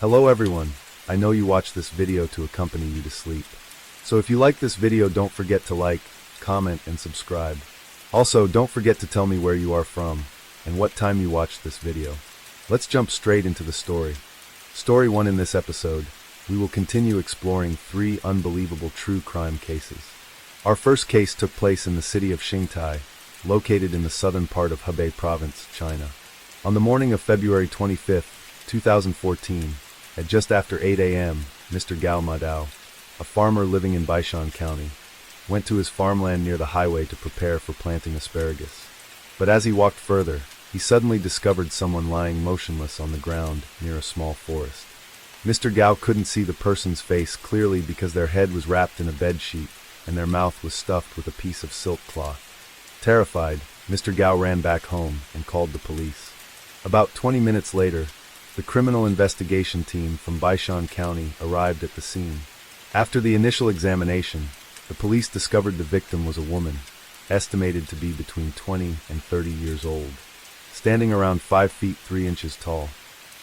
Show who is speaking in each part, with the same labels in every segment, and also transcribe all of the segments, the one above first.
Speaker 1: Hello everyone, I know you watched this video to accompany you to sleep. So if you like this video, don't forget to like, comment, and subscribe. Also, don't forget to tell me where you are from and what time you watched this video. Let's jump straight into the story. Story 1. In this episode, we will continue exploring 3 unbelievable true crime cases. Our first case took place in the city of Xingtai, located in the southern part of Hebei Province, China. On the morning of February 25, 2014, at just after 8 a.m., Mr. Gao Madao, a farmer living in Baishan County, went to his farmland near the highway to prepare for planting asparagus. But as he walked further, he suddenly discovered someone lying motionless on the ground near a small forest. Mr. Gao couldn't see the person's face clearly because their head was wrapped in a bed sheet and their mouth was stuffed with a piece of silk cloth. Terrified, Mr. Gao ran back home and called the police. About 20 minutes later, the criminal investigation team from Baishan County arrived at the scene. After the initial examination, the police discovered the victim was a woman, estimated to be between 20 and 30 years old, standing around 5 feet 3 inches tall.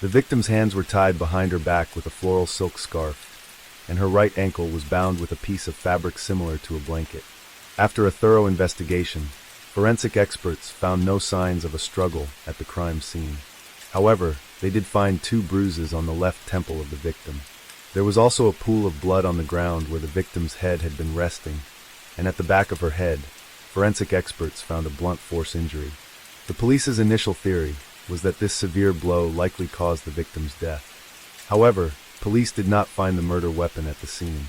Speaker 1: The victim's hands were tied behind her back with a floral silk scarf, and her right ankle was bound with a piece of fabric similar to a blanket. After a thorough investigation, forensic experts found no signs of a struggle at the crime scene. However, they did find 2 bruises on the left temple of the victim. There was also a pool of blood on the ground where the victim's head had been resting, and at the back of her head, forensic experts found a blunt force injury. The police's initial theory was that this severe blow likely caused the victim's death. However, police did not find the murder weapon at the scene.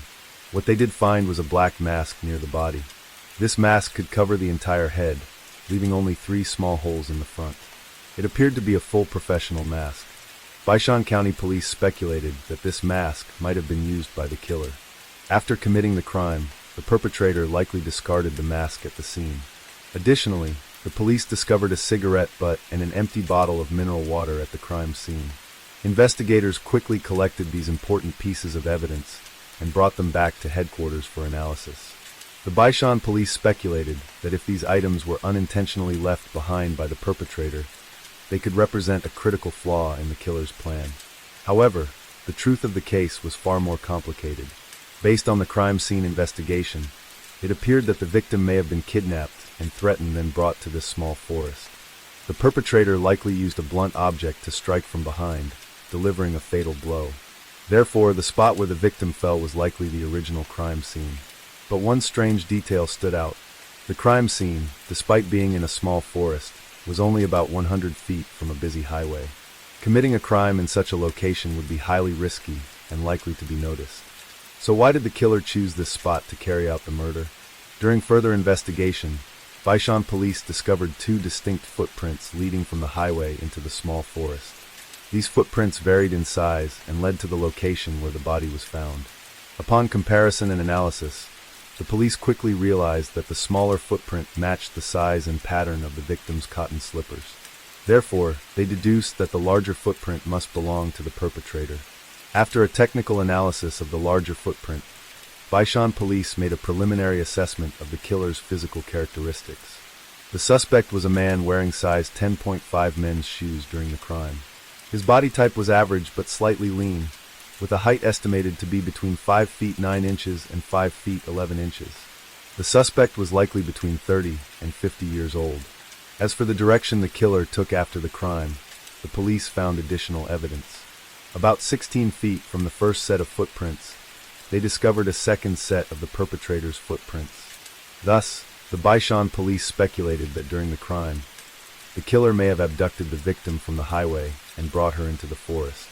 Speaker 1: What they did find was a black mask near the body. This mask could cover the entire head, leaving only 3 small holes in the front. It appeared to be a full professional mask. Baishan County police speculated that this mask might have been used by the killer. After committing the crime, the perpetrator likely discarded the mask at the scene. Additionally, the police discovered a cigarette butt and an empty bottle of mineral water at the crime scene. Investigators quickly collected these important pieces of evidence and brought them back to headquarters for analysis. The Baishan police speculated that if these items were unintentionally left behind by the perpetrator, they could represent a critical flaw in the killer's plan. However, the truth of the case was far more complicated. Based on the crime scene investigation, it appeared that the victim may have been kidnapped and threatened then brought to this small forest. The perpetrator likely used a blunt object to strike from behind, delivering a fatal blow. Therefore, the spot where the victim fell was likely the original crime scene. But one strange detail stood out. The crime scene, despite being in a small forest, was only about 100 feet from a busy highway. Committing a crime in such a location would be highly risky and likely to be noticed. So why did the killer choose this spot to carry out the murder? During further investigation, Baishan police discovered 2 distinct footprints leading from the highway into the small forest. These footprints varied in size and led to the location where the body was found. Upon comparison and analysis, the police quickly realized that the smaller footprint matched the size and pattern of the victim's cotton slippers. Therefore, they deduced that the larger footprint must belong to the perpetrator. After a technical analysis of the larger footprint, Baishan police made a preliminary assessment of the killer's physical characteristics. The suspect was a man wearing size 10.5 men's shoes during the crime. His body type was average but slightly lean, with a height estimated to be between 5 feet 9 inches and 5 feet 11 inches. The suspect was likely between 30 and 50 years old. As for the direction the killer took after the crime, the police found additional evidence. About 16 feet from the first set of footprints, they discovered a second set of the perpetrator's footprints. Thus, the Baishan police speculated that during the crime, the killer may have abducted the victim from the highway and brought her into the forest.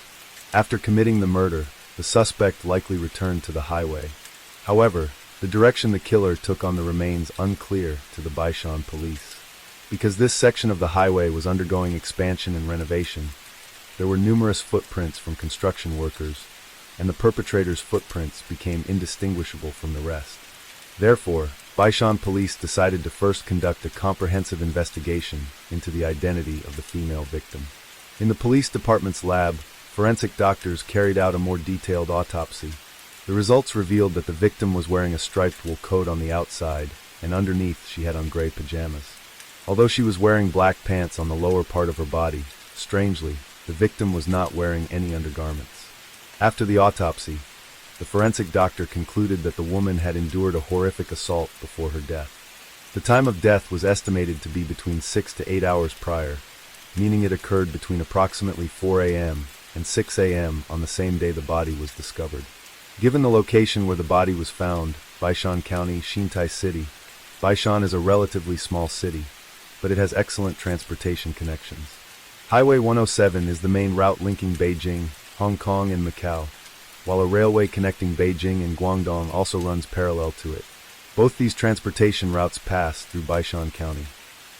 Speaker 1: After committing the murder, the suspect likely returned to the highway. However, the direction the killer took on the remains unclear to the Baishan police. Because this section of the highway was undergoing expansion and renovation, there were numerous footprints from construction workers, and the perpetrator's footprints became indistinguishable from the rest. Therefore, Baishan police decided to first conduct a comprehensive investigation into the identity of the female victim. In the police department's lab, forensic doctors carried out a more detailed autopsy. The results revealed that the victim was wearing a striped wool coat on the outside, and underneath she had on gray pajamas. Although she was wearing black pants on the lower part of her body, strangely, the victim was not wearing any undergarments. After the autopsy, the forensic doctor concluded that the woman had endured a horrific assault before her death. The time of death was estimated to be between 6 to 8 hours prior, meaning it occurred between approximately 4 a.m. and 6 a.m. on the same day the body was discovered. Given the location where the body was found, Baishan County, Xintai City, Baishan is a relatively small city, but it has excellent transportation connections. Highway 107 is the main route linking Beijing, Hong Kong, and Macau, while a railway connecting Beijing and Guangdong also runs parallel to it. Both these transportation routes pass through Baishan County.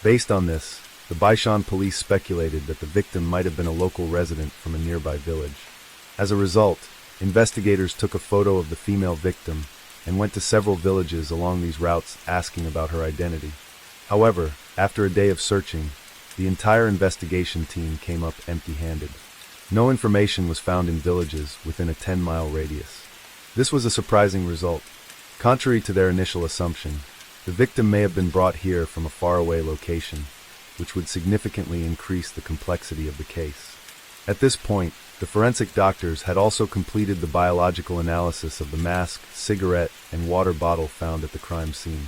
Speaker 1: Based on this, the Baishan police speculated that the victim might have been a local resident from a nearby village. As a result, investigators took a photo of the female victim and went to several villages along these routes asking about her identity. However, after a day of searching, the entire investigation team came up empty-handed. No information was found in villages within a 10-mile radius. This was a surprising result. Contrary to their initial assumption, the victim may have been brought here from a faraway location, which would significantly increase the complexity of the case. At this point, the forensic doctors had also completed the biological analysis of the mask, cigarette, and water bottle found at the crime scene.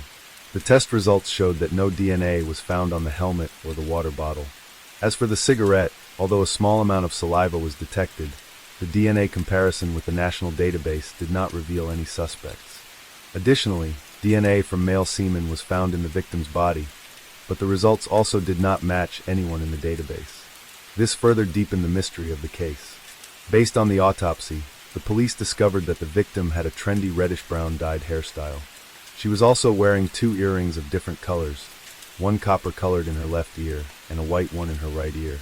Speaker 1: The test results showed that no DNA was found on the helmet or the water bottle. As for the cigarette, although a small amount of saliva was detected, the DNA comparison with the national database did not reveal any suspects. Additionally, DNA from male semen was found in the victim's body, but the results also did not match anyone in the database. This further deepened the mystery of the case. Based on the autopsy, the police discovered that the victim had a trendy reddish-brown dyed hairstyle. She was also wearing 2 earrings of different colors, one copper-colored in her left ear and a white one in her right ear.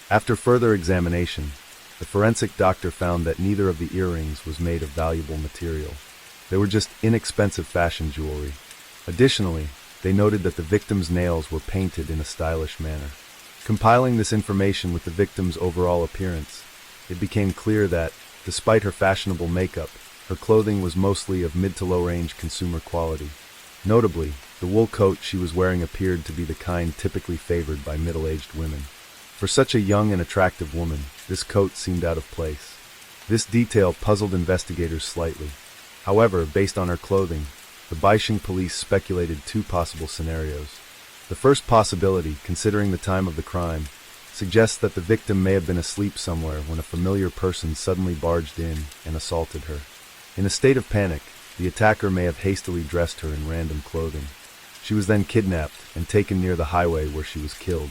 Speaker 1: After further examination, the forensic doctor found that neither of the earrings was made of valuable material. They were just inexpensive fashion jewelry. Additionally, they noted that the victim's nails were painted in a stylish manner. Compiling this information with the victim's overall appearance, it became clear that, despite her fashionable makeup, her clothing was mostly of mid to low-range consumer quality. Notably, the wool coat she was wearing appeared to be the kind typically favored by middle-aged women. For such a young and attractive woman, this coat seemed out of place. This detail puzzled investigators slightly. However, based on her clothing, the Baisheng police speculated 2 possible scenarios. The first possibility, considering the time of the crime, suggests that the victim may have been asleep somewhere when a familiar person suddenly barged in and assaulted her. In a state of panic, the attacker may have hastily dressed her in random clothing. She was then kidnapped and taken near the highway where she was killed.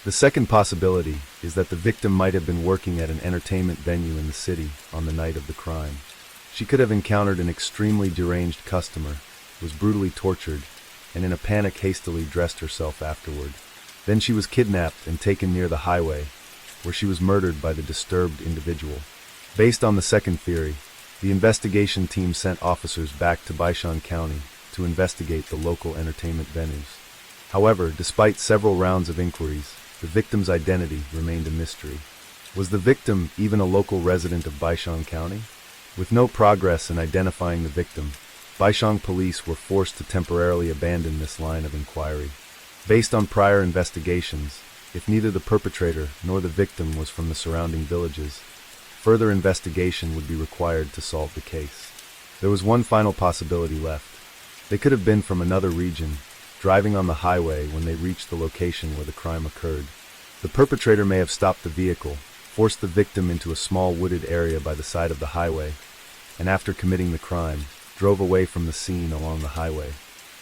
Speaker 1: The second possibility is that the victim might have been working at an entertainment venue in the city on the night of the crime. She could have encountered an extremely deranged customer, was brutally tortured, and in a panic hastily dressed herself afterward. Then she was kidnapped and taken near the highway, where she was murdered by the disturbed individual. Based on the second theory, the investigation team sent officers back to Baishan County to investigate the local entertainment venues. However, despite several rounds of inquiries, the victim's identity remained a mystery. Was the victim even a local resident of Baishan County? With no progress in identifying the victim, Baishan police were forced to temporarily abandon this line of inquiry. Based on prior investigations, if neither the perpetrator nor the victim was from the surrounding villages, further investigation would be required to solve the case. There was one final possibility left. They could have been from another region, driving on the highway when they reached the location where the crime occurred. The perpetrator may have stopped the vehicle, forced the victim into a small wooded area by the side of the highway, and after committing the crime, drove away from the scene along the highway.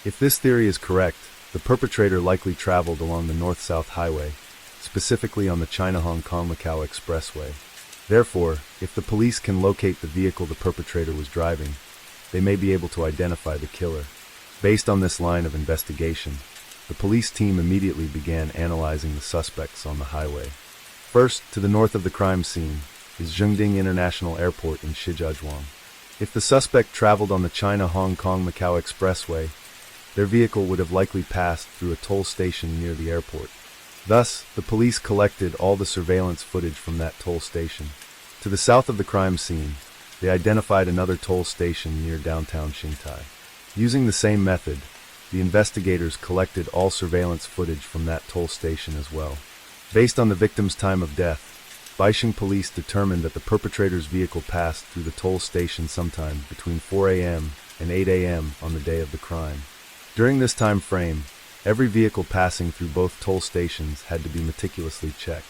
Speaker 1: If this theory is correct, the perpetrator likely traveled along the north-south highway, specifically on the China-Hong Kong-Macau Expressway. Therefore, if the police can locate the vehicle the perpetrator was driving, they may be able to identify the killer. Based on this line of investigation, the police team immediately began analyzing the suspects on the highway. First, to the north of the crime scene, is Zhengding International Airport in Shijiazhuang. If the suspect traveled on the China-Hong Kong-Macau Expressway, their vehicle would have likely passed through a toll station near the airport. Thus, the police collected all the surveillance footage from that toll station. To the south of the crime scene, they identified another toll station near downtown Xintai. Using the same method, the investigators collected all surveillance footage from that toll station as well. Based on the victim's time of death, Baisheng police determined that the perpetrator's vehicle passed through the toll station sometime between 4 a.m. and 8 a.m. on the day of the crime. During this time frame, every vehicle passing through both toll stations had to be meticulously checked.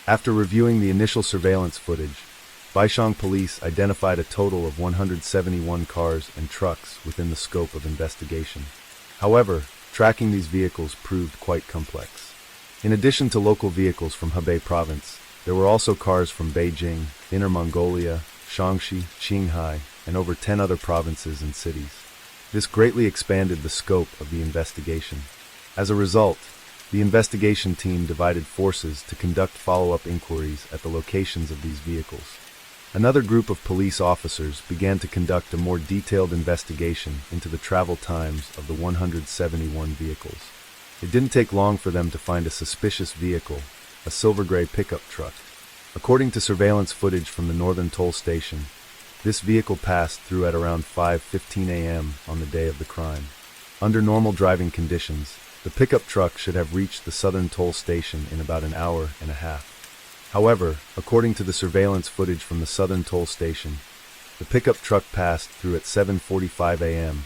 Speaker 1: After reviewing the initial surveillance footage, Baisheng police identified a total of 171 cars and trucks within the scope of investigation. However, tracking these vehicles proved quite complex. In addition to local vehicles from Hebei province, there were also cars from Beijing, Inner Mongolia, Shaanxi, Qinghai, and over 10 other provinces and cities. This greatly expanded the scope of the investigation. As a result, the investigation team divided forces to conduct follow-up inquiries at the locations of these vehicles. Another group of police officers began to conduct a more detailed investigation into the travel times of the 171 vehicles. It didn't take long for them to find a suspicious vehicle, a silver-gray pickup truck. According to surveillance footage from the northern toll station, this vehicle passed through at around 5:15 a.m. on the day of the crime. Under normal driving conditions, the pickup truck should have reached the southern toll station in about an hour and a half. However, according to the surveillance footage from the southern toll station, the pickup truck passed through at 7:45 a.m.,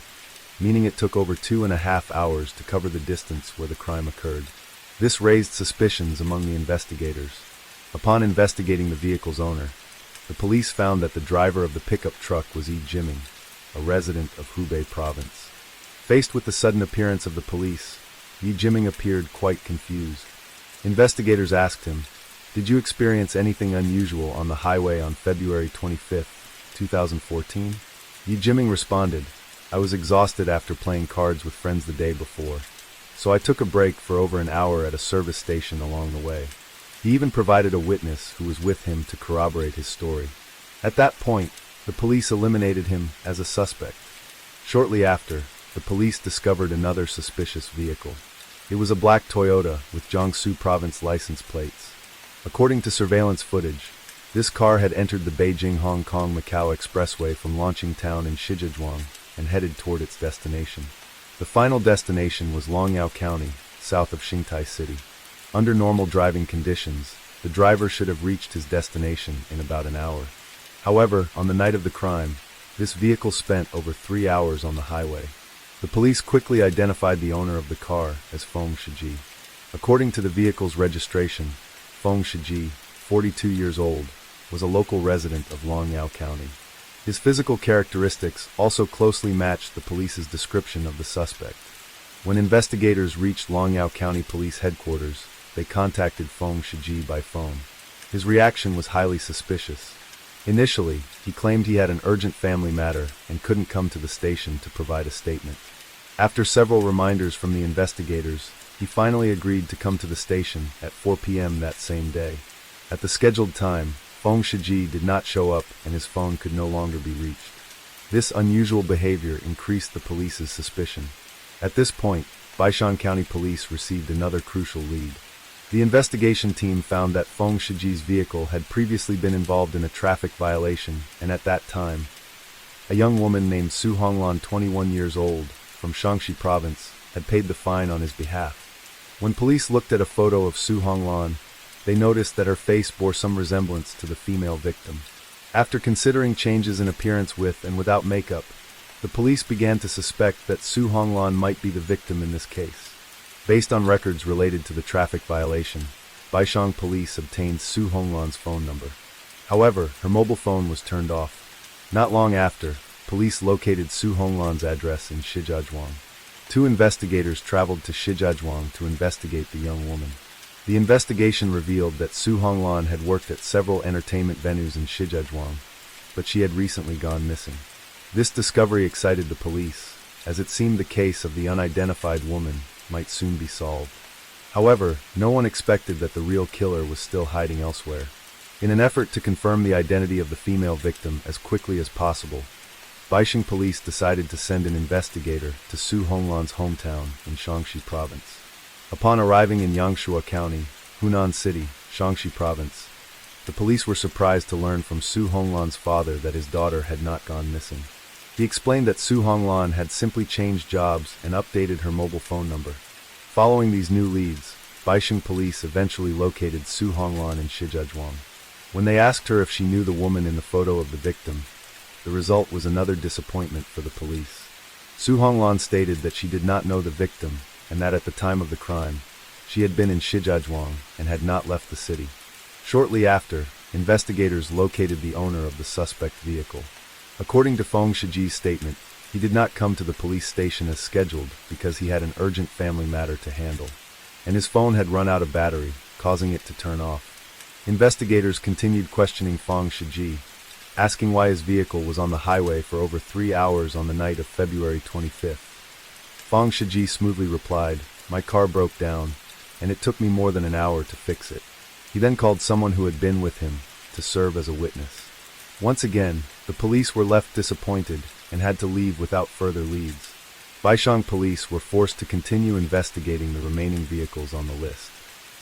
Speaker 1: meaning it took over 2.5 hours to cover the distance where the crime occurred. This raised suspicions among the investigators. Upon investigating the vehicle's owner, the police found that the driver of the pickup truck was Yi Jiming, a resident of Hubei province. Faced with the sudden appearance of the police, Yi Jiming appeared quite confused. Investigators asked him, "Did you experience anything unusual on the highway on February 25, 2014? Yi Jiming responded, "I was exhausted after playing cards with friends the day before, so I took a break for over an hour at a service station along the way." He even provided a witness who was with him to corroborate his story. At that point, the police eliminated him as a suspect. Shortly after, the police discovered another suspicious vehicle. It was a black Toyota with Jiangsu province license plates. According to surveillance footage, this car had entered the Beijing-Hong Kong-Macau expressway from launching town in Shijiazhuang and headed toward its destination. The final destination was Longyao County, south of Xingtai City. Under normal driving conditions, the driver should have reached his destination in about an hour. However, on the night of the crime, this vehicle spent over 3 hours on the highway. The police quickly identified the owner of the car as Feng Shiji. According to the vehicle's registration, Feng Shiji, 42 years old, was a local resident of Longyao County. His physical characteristics also closely matched the police's description of the suspect. When investigators reached Longyao County Police Headquarters, they contacted Feng Shiji by phone. His reaction was highly suspicious. Initially, he claimed he had an urgent family matter and couldn't come to the station to provide a statement. After several reminders from the investigators, he finally agreed to come to the station at 4 p.m. that same day. At the scheduled time, Feng Shiji did not show up and his phone could no longer be reached. This unusual behavior increased the police's suspicion. At this point, Baisheng County Police received another crucial lead. The investigation team found that Feng Shiji's vehicle had previously been involved in a traffic violation, and at that time, a young woman named Su Honglan, 21 years old, from Shaanxi province, had paid the fine on his behalf. When police looked at a photo of Su Honglan, they noticed that her face bore some resemblance to the female victim. After considering changes in appearance with and without makeup, the police began to suspect that Su Honglan might be the victim in this case. Based on records related to the traffic violation, Baisheng police obtained Su Honglan's phone number. However, her mobile phone was turned off. Not long after, police located Su Honglan's address in Shijiazhuang. 2 investigators traveled to Shijiazhuang to investigate the young woman. The investigation revealed that Su Honglan had worked at several entertainment venues in Shijiazhuang, but she had recently gone missing. This discovery excited the police, as it seemed the case of the unidentified woman might soon be solved. However, no one expected that the real killer was still hiding elsewhere. In an effort to confirm the identity of the female victim as quickly as possible, Baisheng police decided to send an investigator to Su Honglan's hometown in Shaanxi province. Upon arriving in Yangshuo County, Hunan City, Shaanxi province, the police were surprised to learn from Su Honglan's father that his daughter had not gone missing. He explained that Su Honglan had simply changed jobs and updated her mobile phone number. Following these new leads, Baisheng police eventually located Su Honglan in Shijiazhuang. When they asked her if she knew the woman in the photo of the victim, the result was another disappointment for the police. Su Honglan stated that she did not know the victim and that at the time of the crime, she had been in Shijiazhuang and had not left the city. Shortly after, investigators located the owner of the suspect vehicle. According to Feng Shiji's statement, he did not come to the police station as scheduled because he had an urgent family matter to handle, and his phone had run out of battery, causing it to turn off. Investigators continued questioning Feng Shiji, asking why his vehicle was on the highway for over 3 hours on the night of February 25th. Feng Shiji smoothly replied, "My car broke down, and it took me more than an hour to fix it." He then called someone who had been with him to serve as a witness. Once again, the police were left disappointed and had to leave without further leads. Baishang police were forced to continue investigating the remaining vehicles on the list.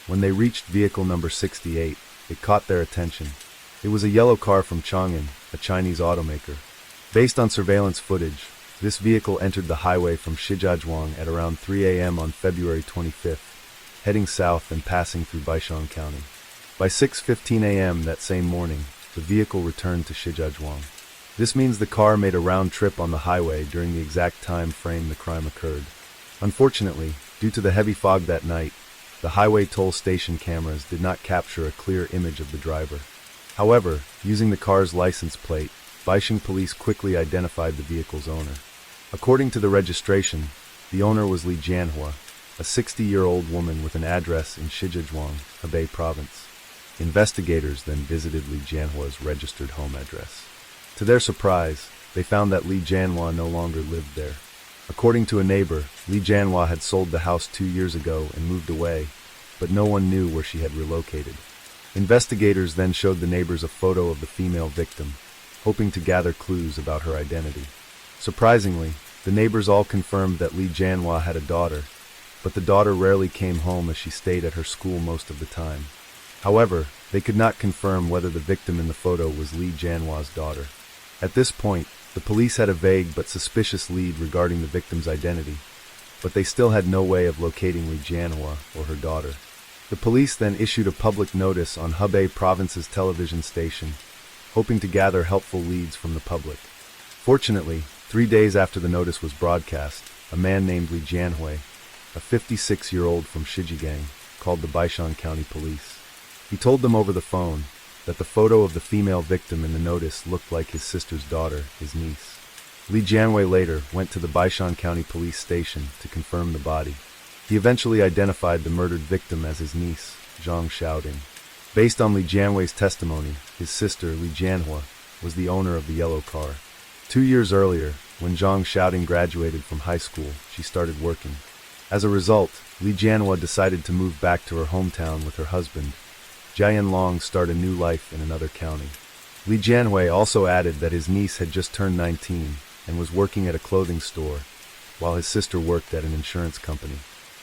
Speaker 1: When they reached vehicle number 68, it caught their attention. It was a yellow car from Chang'an, a Chinese automaker. Based on surveillance footage, this vehicle entered the highway from Shijiazhuang at around 3 a.m. on February 25th, heading south and passing through Baishang County. By 6:15 a.m. that same morning, the vehicle returned to Shijiazhuang. This means the car made a round trip on the highway during the exact time frame the crime occurred. Unfortunately, due to the heavy fog that night, the highway toll station cameras did not capture a clear image of the driver. However, using the car's license plate, Baishang police quickly identified the vehicle's owner. According to the registration, the owner was Li Jianhua, a 60-year-old woman with an address in Shijiazhuang, Hebei province. Investigators then visited Li Jianhua's registered home address. To their surprise, they found that Li Jianhua no longer lived there. According to a neighbor, Li Jianhua had sold the house 2 years ago and moved away, but no one knew where she had relocated. Investigators then showed the neighbors a photo of the female victim, hoping to gather clues about her identity. Surprisingly, the neighbors all confirmed that Li Jianhua had a daughter, but the daughter rarely came home as she stayed at her school most of the time. However, they could not confirm whether the victim in the photo was Li Jianhua's daughter. At this point, the police had a vague but suspicious lead regarding the victim's identity, but they still had no way of locating Li Jianhua or her daughter. The police then issued a public notice on Hebei province's television station, hoping to gather helpful leads from the public. Fortunately, 3 days after the notice was broadcast, a man named Li Jianhui, a 56-year-old from Shijigang, called the Baishang County Police. He told them over the phone that the photo of the female victim in the notice looked like his sister's daughter, his niece. Li Jianhui later went to the Baishang County Police Station to confirm the body. He eventually identified the murdered victim as his niece, Zhang Xiaoding. Based on Li Jianhui's testimony, his sister, Li Jianhua, was the owner of the yellow car. 2 years earlier, when Zhang Xiaoding graduated from high school, she started working. As a result, Li Jianhua decided to move back to her hometown with her husband, Jian Long, start a new life in another county. Li Jianhui also added that his niece had just turned 19 and was working at a clothing store, while his sister worked at an insurance company.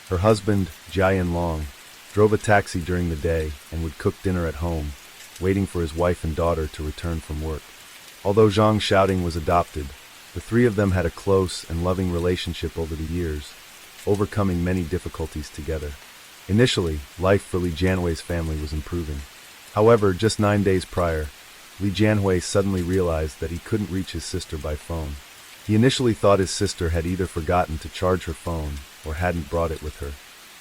Speaker 1: Her husband, Jian Long, drove a taxi during the day and would cook dinner at home, waiting for his wife and daughter to return from work. Although Zhang Xiaoding was adopted, the three of them had a close and loving relationship over the years, overcoming many difficulties together. Initially, life for Li Jianhui's family was improving. However, just 9 days prior, Li Jianhui suddenly realized that he couldn't reach his sister by phone. He initially thought his sister had either forgotten to charge her phone or hadn't brought it with her.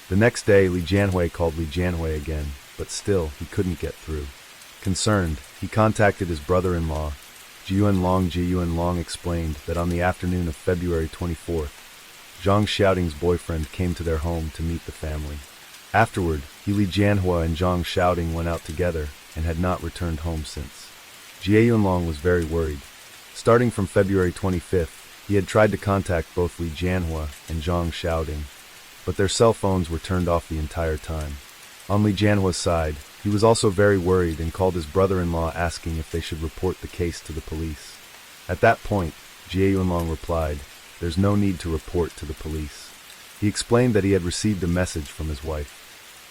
Speaker 1: The next day, Li Jianhui called Li Jianhui again, but still, he couldn't get through. Concerned, he contacted his brother-in-law. Jian Long explained that on the afternoon of February 24th, Zhang Xiaoding's boyfriend came to their home to meet the family. Afterward, Li Jianhua and Zhang Xiaoding went out together and had not returned home since. Jian Long was very worried. Starting from February 25th, he had tried to contact both Li Jianhua and Zhang Xiaoding, but their cell phones were turned off the entire time. On Li Jianhua's side, he was also very worried and called his brother-in-law asking if they should report the case to the police. At that point, Jian Long replied, "There's no need to report to the police." He explained that he had received a message from his wife.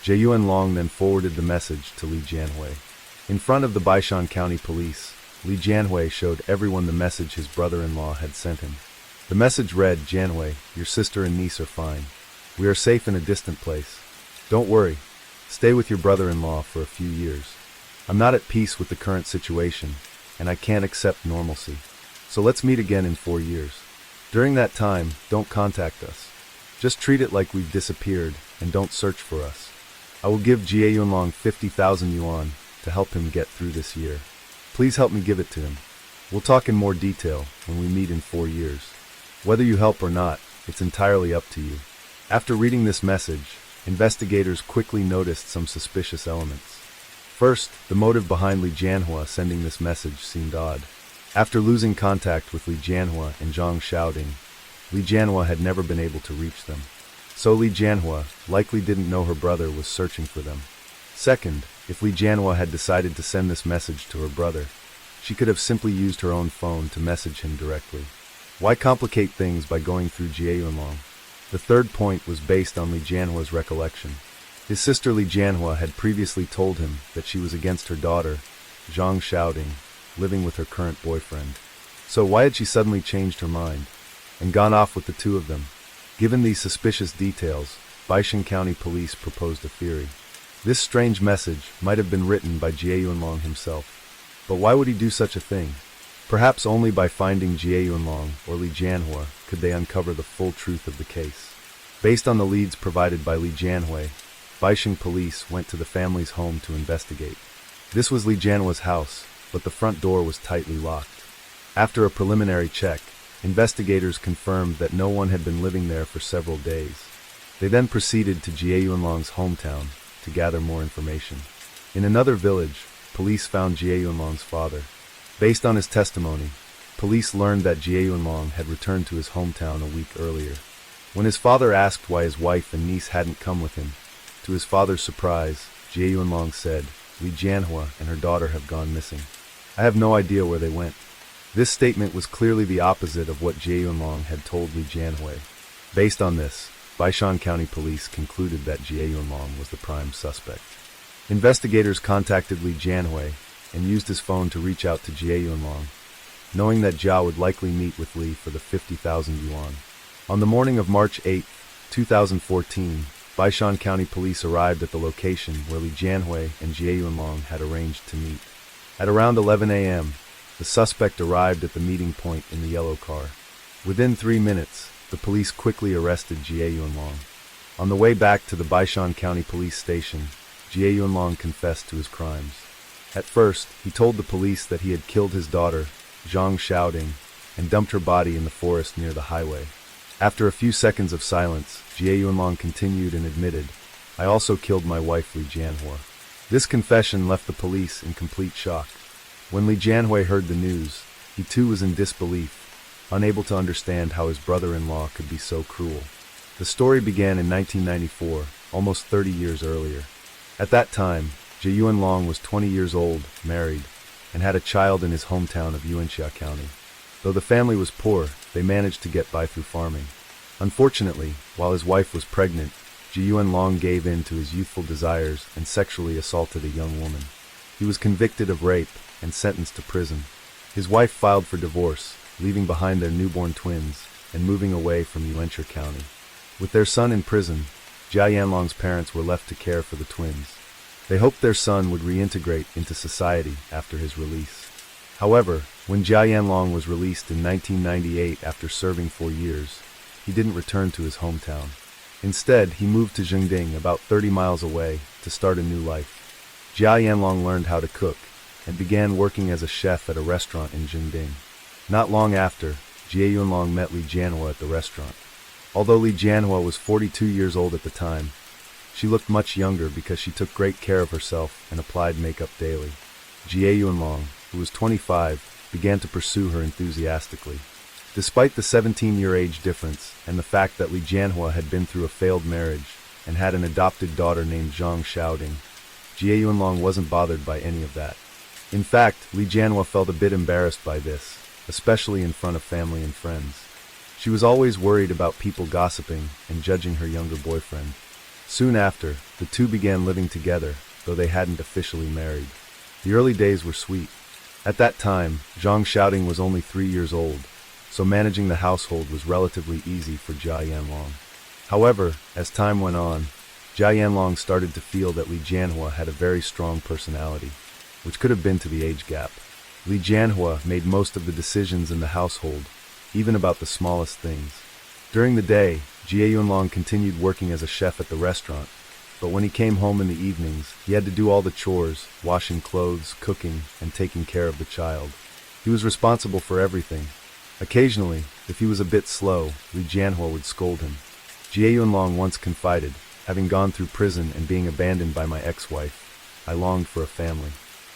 Speaker 1: Jian Long then forwarded the message to Li Jianhui. In front of the Baishan County Police, Li Jianhui showed everyone the message his brother-in-law had sent him. The message read, "Jianhui, your sister and niece are fine. We are safe in a distant place. Don't worry. Stay with your brother-in-law for a few years." I'm not at peace with the current situation, and I can't accept normalcy. So let's meet again in 4 years. During that time, don't contact us. Just treat it like we've disappeared, and don't search for us. I will give Jie Yunlong 50,000 yuan to help him get through this year. Please help me give it to him. We'll talk in more detail when we meet in 4 years. Whether you help or not, it's entirely up to you. After reading this message, investigators quickly noticed some suspicious elements. First, the motive behind Li Jianhua sending this message seemed odd. After losing contact with Li Jianhua and Zhang Xiaoding, Li Jianhua had never been able to reach them. So Li Jianhua likely didn't know her brother was searching for them. Second, if Li Jianhua had decided to send this message to her brother, she could have simply used her own phone to message him directly. Why complicate things by going through Jie Yunlong? The third point was based on Li Jianhua's recollection. His sister Li Jianhua had previously told him that she was against her daughter, Zhang Xiaoding, living with her current boyfriend. So why had she suddenly changed her mind and gone off with the two of them? Given these suspicious details, Baishan County Police proposed a theory. This strange message might have been written by Jie Yunlong himself. But why would he do such a thing? Perhaps only by finding Jie Yunlong or Li Jianhua could they uncover the full truth of the case. Based on the leads provided by Li Jianhui, Baishan Police went to the family's home to investigate. This was Li Jianhua's house, but the front door was tightly locked. After a preliminary check, investigators confirmed that no one had been living there for several days. They then proceeded to Jie Yunlong's hometown to gather more information. In another village, police found Jie Yunlong's father. Based on his testimony, police learned that Jie Yunlong had returned to his hometown a week earlier. When his father asked why his wife and niece hadn't come with him, to his father's surprise, Jie Yunlong said, "Li Jianhua and her daughter have gone missing. I have no idea where they went." This statement was clearly the opposite of what Jie Yunlong had told Li Jianhui. Based on this, Baishan County Police concluded that Jie Yunlong was the prime suspect. Investigators contacted Li Jianhui and used his phone to reach out to Jie Yunlong, knowing that Jia would likely meet with Li for the 50,000 yuan. On the morning of March 8, 2014, Baishan County Police arrived at the location where Li Jianhui and Jie Yunlong had arranged to meet. At around 11 a.m., the suspect arrived at the meeting point in the yellow car. Within 3 minutes, the police quickly arrested Jie Yunlong. On the way back to the Baishan County Police Station, Jie Yunlong confessed to his crimes. At first, he told the police that he had killed his daughter, Zhang Xiaoding, and dumped her body in the forest near the highway. After a few seconds of silence, Jie Yunlong continued and admitted, "I also killed my wife Li Jianhua." This confession left the police in complete shock. When Li Jianhui heard the news, he too was in disbelief, unable to understand how his brother-in-law could be so cruel. The story began in 1994, almost 30 years earlier. At that time, Jie Yunlong was 20 years old, married, and had a child in his hometown of Yuanxia County. Though the family was poor, they managed to get by through farming. Unfortunately, while his wife was pregnant, Jie Yunlong gave in to his youthful desires and sexually assaulted a young woman. He was convicted of rape and sentenced to prison. His wife filed for divorce, leaving behind their newborn twins and moving away from Yuanxia County. With their son in prison, Jia Yanlong's parents were left to care for the twins. They hoped their son would reintegrate into society after his release. However, when Jia Yanlong was released in 1998 after serving 4 years, he didn't return to his hometown. Instead, he moved to Zhengding, about 30 miles away, to start a new life. Jia Yanlong learned how to cook and began working as a chef at a restaurant in Zhengding. Not long after, Jie Yunlong met Li Jianhua at the restaurant. Although Li Jianhua was 42 years old at the time, she looked much younger because she took great care of herself and applied makeup daily. Jie Yunlong, who was 25, began to pursue her enthusiastically. Despite the 17-year age difference and the fact that Li Jianhua had been through a failed marriage and had an adopted daughter named Zhang Xiaoding, Jie Yunlong wasn't bothered by any of that. In fact, Li Jianhua felt a bit embarrassed by this, especially in front of family and friends. She was always worried about people gossiping and judging her younger boyfriend. Soon after, the two began living together, though they hadn't officially married. The early days were sweet. At that time, Zhang Xiaoding was only 3 years old, so managing the household was relatively easy for Jia Yanlong. However, as time went on, Jia Yanlong started to feel that Li Jianhua had a very strong personality. which could have been to the age gap. Li Jianhua made most of the decisions in the household, even about the smallest things. During the day, Jie Yunlong continued working as a chef at the restaurant, but when he came home in the evenings, he had to do all the chores, washing clothes, cooking, and taking care of the child. He was responsible for everything. Occasionally, if he was a bit slow, Li Jianhua would scold him. Jie Yunlong once confided, "Having gone through prison and being abandoned by my ex-wife, I longed for a family.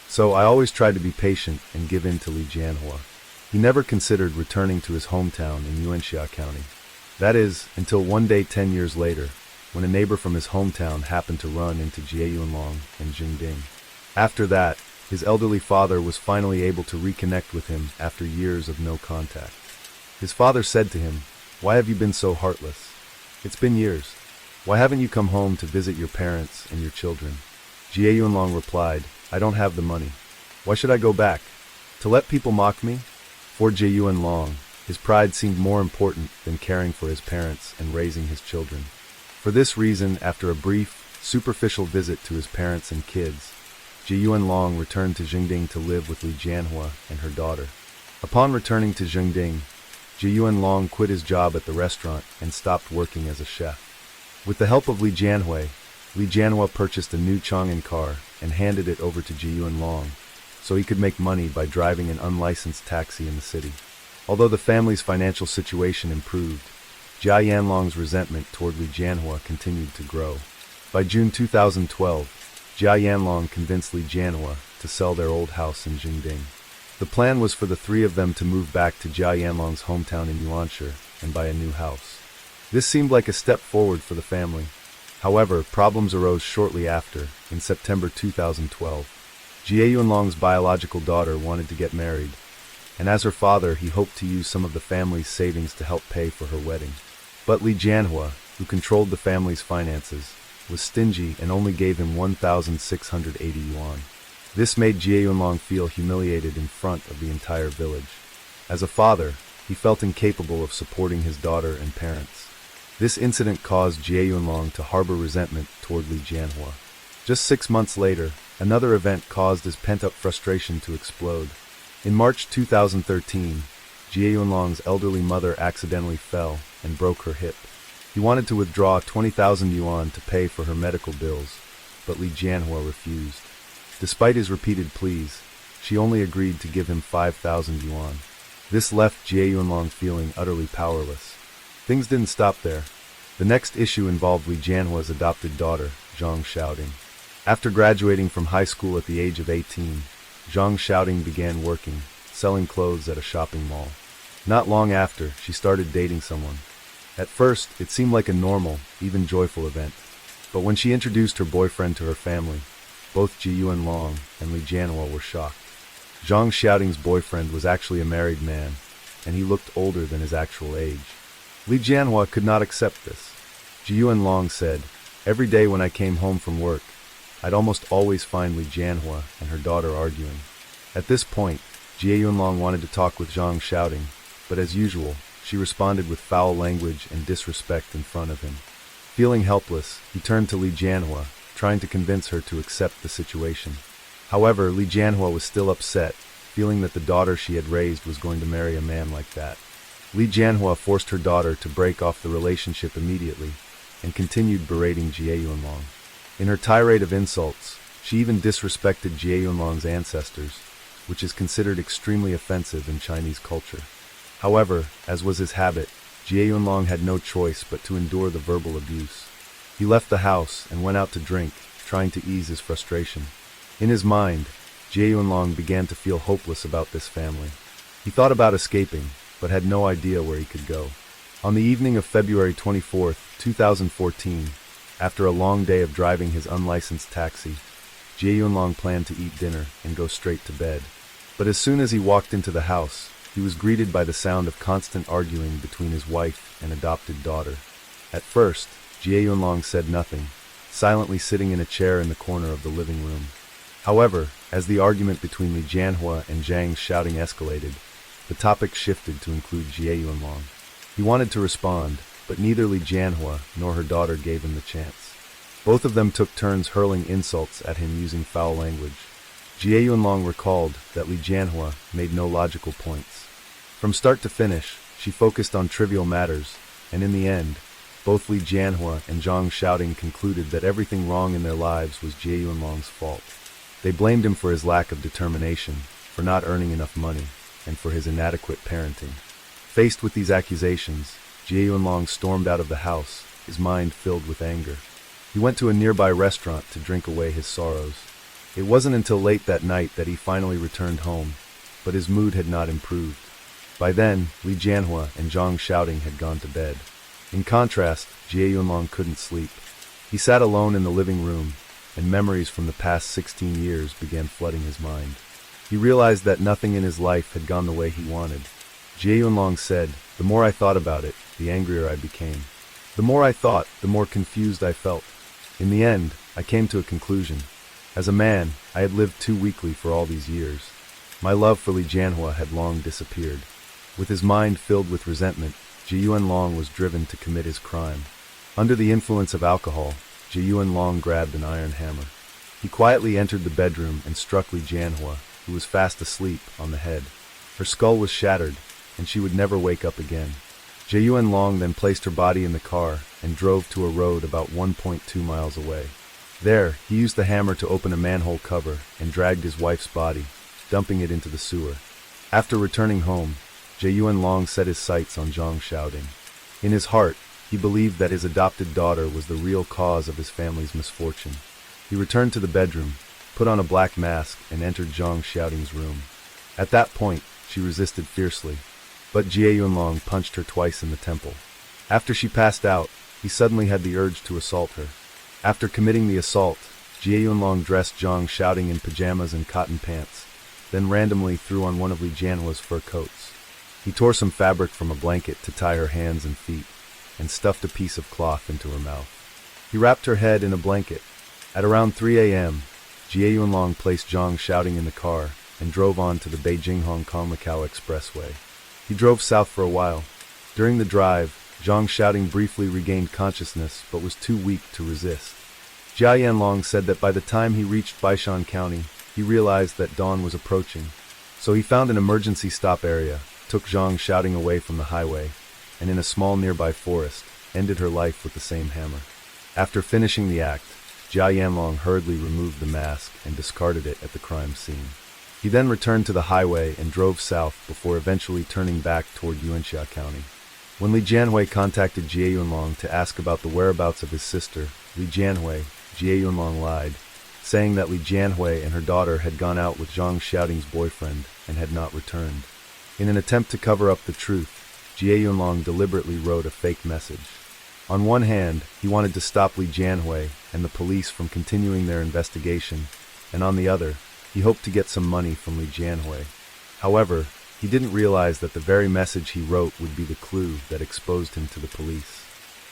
Speaker 1: So I always tried to be patient and give in to Li Jianhua." He never considered returning to his hometown in Yuanxia County. That is, until one day 10 years later, when a neighbor from his hometown happened to run into Jie Yunlong and Jingding. After that, his elderly father was finally able to reconnect with him after years of no contact. His father said to him, "Why have you been so heartless? It's been years. Why haven't you come home to visit your parents and your children?" Jie Yunlong replied, "I don't have the money. Why should I go back? To let people mock me?" For Jie Yunlong, his pride seemed more important than caring for his parents and raising his children. For this reason, after a brief, superficial visit to his parents and kids, Jie Yunlong returned to Jingding to live with Li Jianhua and her daughter. Upon returning to Jingding, Jie Yunlong quit his job at the restaurant and stopped working as a chef. With the help of Li Jianhua purchased a new Chang'an car and handed it over to Jie Yunlong, so he could make money by driving an unlicensed taxi in the city. Although the family's financial situation improved, Jia Yanlong's resentment toward Li Jianhua continued to grow. By June 2012, Jia Yanlong convinced Li Jianhua to sell their old house in Jingding. The plan was for the three of them to move back to Jia Yanlong's hometown in Yuanshi and buy a new house. This seemed like a step forward for the family. However, problems arose shortly after, in September 2012. Jie Yunlong's biological daughter wanted to get married, and as her father, he hoped to use some of the family's savings to help pay for her wedding. But Li Jianhua, who controlled the family's finances, was stingy and only gave him 1,680 yuan. This made Jie Yunlong feel humiliated in front of the entire village. As a father, he felt incapable of supporting his daughter and parents. This incident caused Jie Yunlong to harbor resentment toward Li Jianhua. Just 6 months later, another event caused his pent-up frustration to explode. In March 2013, Jie Yunlong's elderly mother accidentally fell and broke her hip. He wanted to withdraw 20,000 yuan to pay for her medical bills, but Li Jianhua refused. Despite his repeated pleas, she only agreed to give him 5,000 yuan. This left Jie Yunlong feeling utterly powerless. Things didn't stop there. The next issue involved Li Jianhua's adopted daughter, Zhang Xiaoding. After graduating from high school at the age of 18, Zhang Xiaoding began working, selling clothes at a shopping mall. Not long after, she started dating someone. At first, it seemed like a normal, even joyful event. But when she introduced her boyfriend to her family, both Jie Yunlong and Li Jianhua were shocked. Zhang Xiaoding's boyfriend was actually a married man, and he looked older than his actual age. Li Jianhua could not accept this. Jie Yunlong said, "Every day when I came home from work, I'd almost always find Li Jianhua and her daughter arguing." At this point, Jie Yunlong wanted to talk with Zhang Xiaoding, but as usual, she responded with foul language and disrespect in front of him. Feeling helpless, he turned to Li Jianhua, trying to convince her to accept the situation. However, Li Jianhua was still upset, feeling that the daughter she had raised was going to marry a man like that. Li Jianhua forced her daughter to break off the relationship immediately, and continued berating Jie Yunlong. In her tirade of insults, she even disrespected Jie Yunlong's ancestors, which is considered extremely offensive in Chinese culture. However, as was his habit, Jie Yunlong had no choice but to endure the verbal abuse. He left the house and went out to drink, trying to ease his frustration. In his mind, Jie Yunlong began to feel hopeless about this family. He thought about escaping, but had no idea where he could go. On the evening of February 24, 2014, after a long day of driving his unlicensed taxi, Jie Yunlong planned to eat dinner and go straight to bed. But as soon as he walked into the house, he was greeted by the sound of constant arguing between his wife and adopted daughter. At first, Jie Yunlong said nothing, silently sitting in a chair in the corner of the living room. However, as the argument between Li Jianhua and Zhang Xiaoding escalated, the topic shifted to include Jie Yunlong. He wanted to respond, but neither Li Jianhua nor her daughter gave him the chance. Both of them took turns hurling insults at him using foul language. Jie Yunlong recalled that Li Jianhua made no logical points. From start to finish, she focused on trivial matters, and in the end, both Li Jianhua and Zhang Xiaoding concluded that everything wrong in their lives was Jie Yunlong's fault. They blamed him for his lack of determination, for not earning enough money, and for his inadequate parenting. Faced with these accusations, Jie Yunlong stormed out of the house, his mind filled with anger. He went to a nearby restaurant to drink away his sorrows. It wasn't until late that night that he finally returned home, but his mood had not improved. By then, Li Jianhua and Zhang Xiaoding had gone to bed. In contrast, Jie Yunlong couldn't sleep. He sat alone in the living room, and memories from the past 16 years began flooding his mind. He realized that nothing in his life had gone the way he wanted. Jie Yunlong said, "The more I thought about it, the angrier I became. The more I thought, the more confused I felt. In the end, I came to a conclusion. As a man, I had lived too weakly for all these years. My love for Li Jianhua had long disappeared." With his mind filled with resentment, Jie Yunlong was driven to commit his crime. Under the influence of alcohol, Jie Yunlong grabbed an iron hammer. He quietly entered the bedroom and struck Li Jianhua, who was fast asleep, on the head. Her skull was shattered, and she would never wake up again. Jie Yunlong then placed her body in the car and drove to a road about 1.2 miles away. There, he used the hammer to open a manhole cover and dragged his wife's body, dumping it into the sewer. After returning home, Jie Yunlong set his sights on Zhang Xiaoding. In his heart, he believed that his adopted daughter was the real cause of his family's misfortune. He returned to the bedroom, put on a black mask, and entered Zhang Xiaoding's room. At that point, she resisted fiercely, but Jie Yunlong punched her twice in the temple. After she passed out, he suddenly had the urge to assault her. After committing the assault, Jie Yunlong dressed Zhang Xiaoding in pajamas and cotton pants, then randomly threw on one of Li Jianhua's fur coats. He tore some fabric from a blanket to tie her hands and feet, and stuffed a piece of cloth into her mouth. He wrapped her head in a blanket. At around 3 a.m., Jie Yunlong placed Zhang Xiaoding in the car and drove on to the Beijing-Hong Kong-Macau Expressway. He drove south for a while. During the drive, Zhang Xiaoding briefly regained consciousness but was too weak to resist. Jie Yunlong said that by the time he reached Baishan County, he realized that dawn was approaching. So he found an emergency stop area, took Zhang Xiaoding away from the highway, and in a small nearby forest, ended her life with the same hammer. After finishing the act, Jie Yunlong hurriedly removed the mask and discarded it at the crime scene. He then returned to the highway and drove south before eventually turning back toward Yuanxia County. When Li Jianhui contacted Jie Yunlong to ask about the whereabouts of his sister, Jie Yunlong lied, saying that Li Jianhui and her daughter had gone out with Zhang Xiaoding's boyfriend and had not returned. In an attempt to cover up the truth, Jie Yunlong deliberately wrote a fake message. On one hand, he wanted to stop Li Jianhui and the police from continuing their investigation, and on the other, he hoped to get some money from Li Jianhui. However, he didn't realize that the very message he wrote would be the clue that exposed him to the police.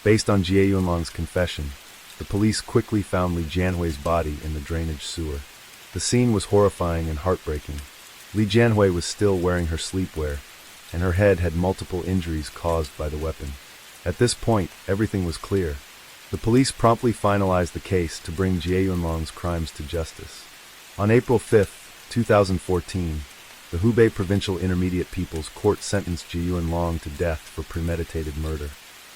Speaker 1: Based on Jie Yunlong's confession, the police quickly found Li Jianhui's body in the drainage sewer. The scene was horrifying and heartbreaking. Li Jianhui was still wearing her sleepwear, and her head had multiple injuries caused by the weapon. At this point, everything was clear. The police promptly finalized the case to bring Jie Yunlong's crimes to justice. On April 5, 2014, the Hubei Provincial Intermediate People's Court sentenced Jie Yunlong to death for premeditated murder.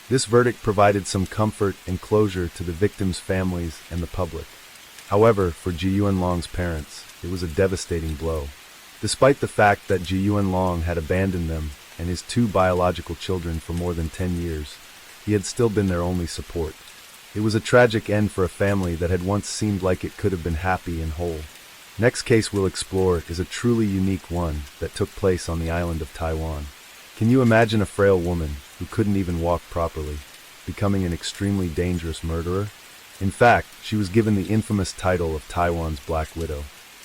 Speaker 1: This verdict provided some comfort and closure to the victims' families and the public. However, for Jie Yunlong's parents, it was a devastating blow. Despite the fact that Jie Yunlong had abandoned them and his 2 biological children for more than 10 years, he had still been their only support. It was a tragic end for a family that had once seemed like it could have been happy and whole. Next case we'll explore is a truly unique one that took place on the island of Taiwan. Can you imagine a frail woman who couldn't even walk properly, becoming an extremely dangerous murderer? In fact, she was given the infamous title of Taiwan's Black Widow.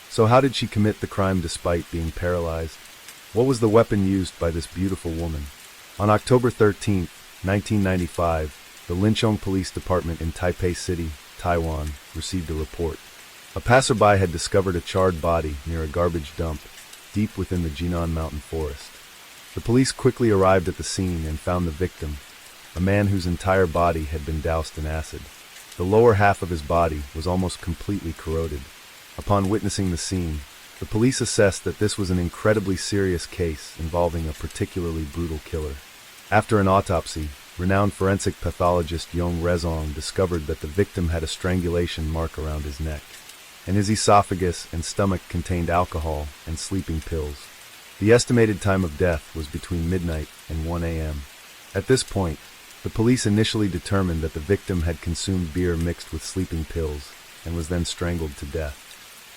Speaker 1: So how did she commit the crime despite being paralyzed? What was the weapon used by this beautiful woman? On October 13, 1995, the Linchong Police Department in Taipei City, Taiwan, received a report. A passerby had discovered a charred body near a garbage dump, deep within the Jinan Mountain Forest. The police quickly arrived at the scene and found the victim, a man whose entire body had been doused in acid. The lower half of his body was almost completely corroded. Upon witnessing the scene, The police assessed that this was an incredibly serious case involving a particularly brutal killer. After an autopsy, renowned forensic pathologist Yong Rezong discovered that the victim had a strangulation mark around his neck, and his esophagus and stomach contained alcohol and sleeping pills. The estimated time of death was between midnight and 1 a.m. At this point, the police initially determined that the victim had consumed beer mixed with sleeping pills and was then strangled to death.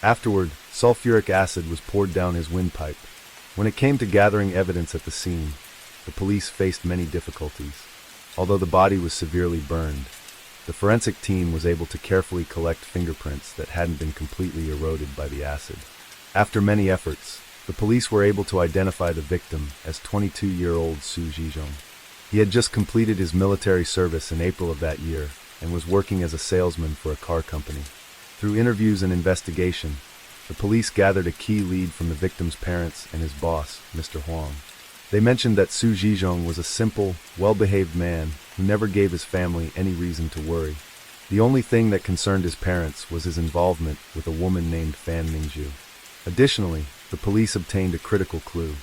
Speaker 1: Afterward, sulfuric acid was poured down his windpipe. When it came to gathering evidence at the scene, the police faced many difficulties. Although the body was severely burned, the forensic team was able to carefully collect fingerprints that hadn't been completely eroded by the acid. After many efforts, the police were able to identify the victim as 22-year-old Su Zhizhong. He had just completed his military service in April of that year and was working as a salesman for a car company. Through interviews and investigation, the police gathered a key lead from the victim's parents and his boss, Mr. Huang. They mentioned that Su Zhizhong was a simple, well-behaved man who never gave his family any reason to worry. The only thing that concerned his parents was his involvement with a woman named Fan Mingzhu. Additionally, the police obtained a critical clue.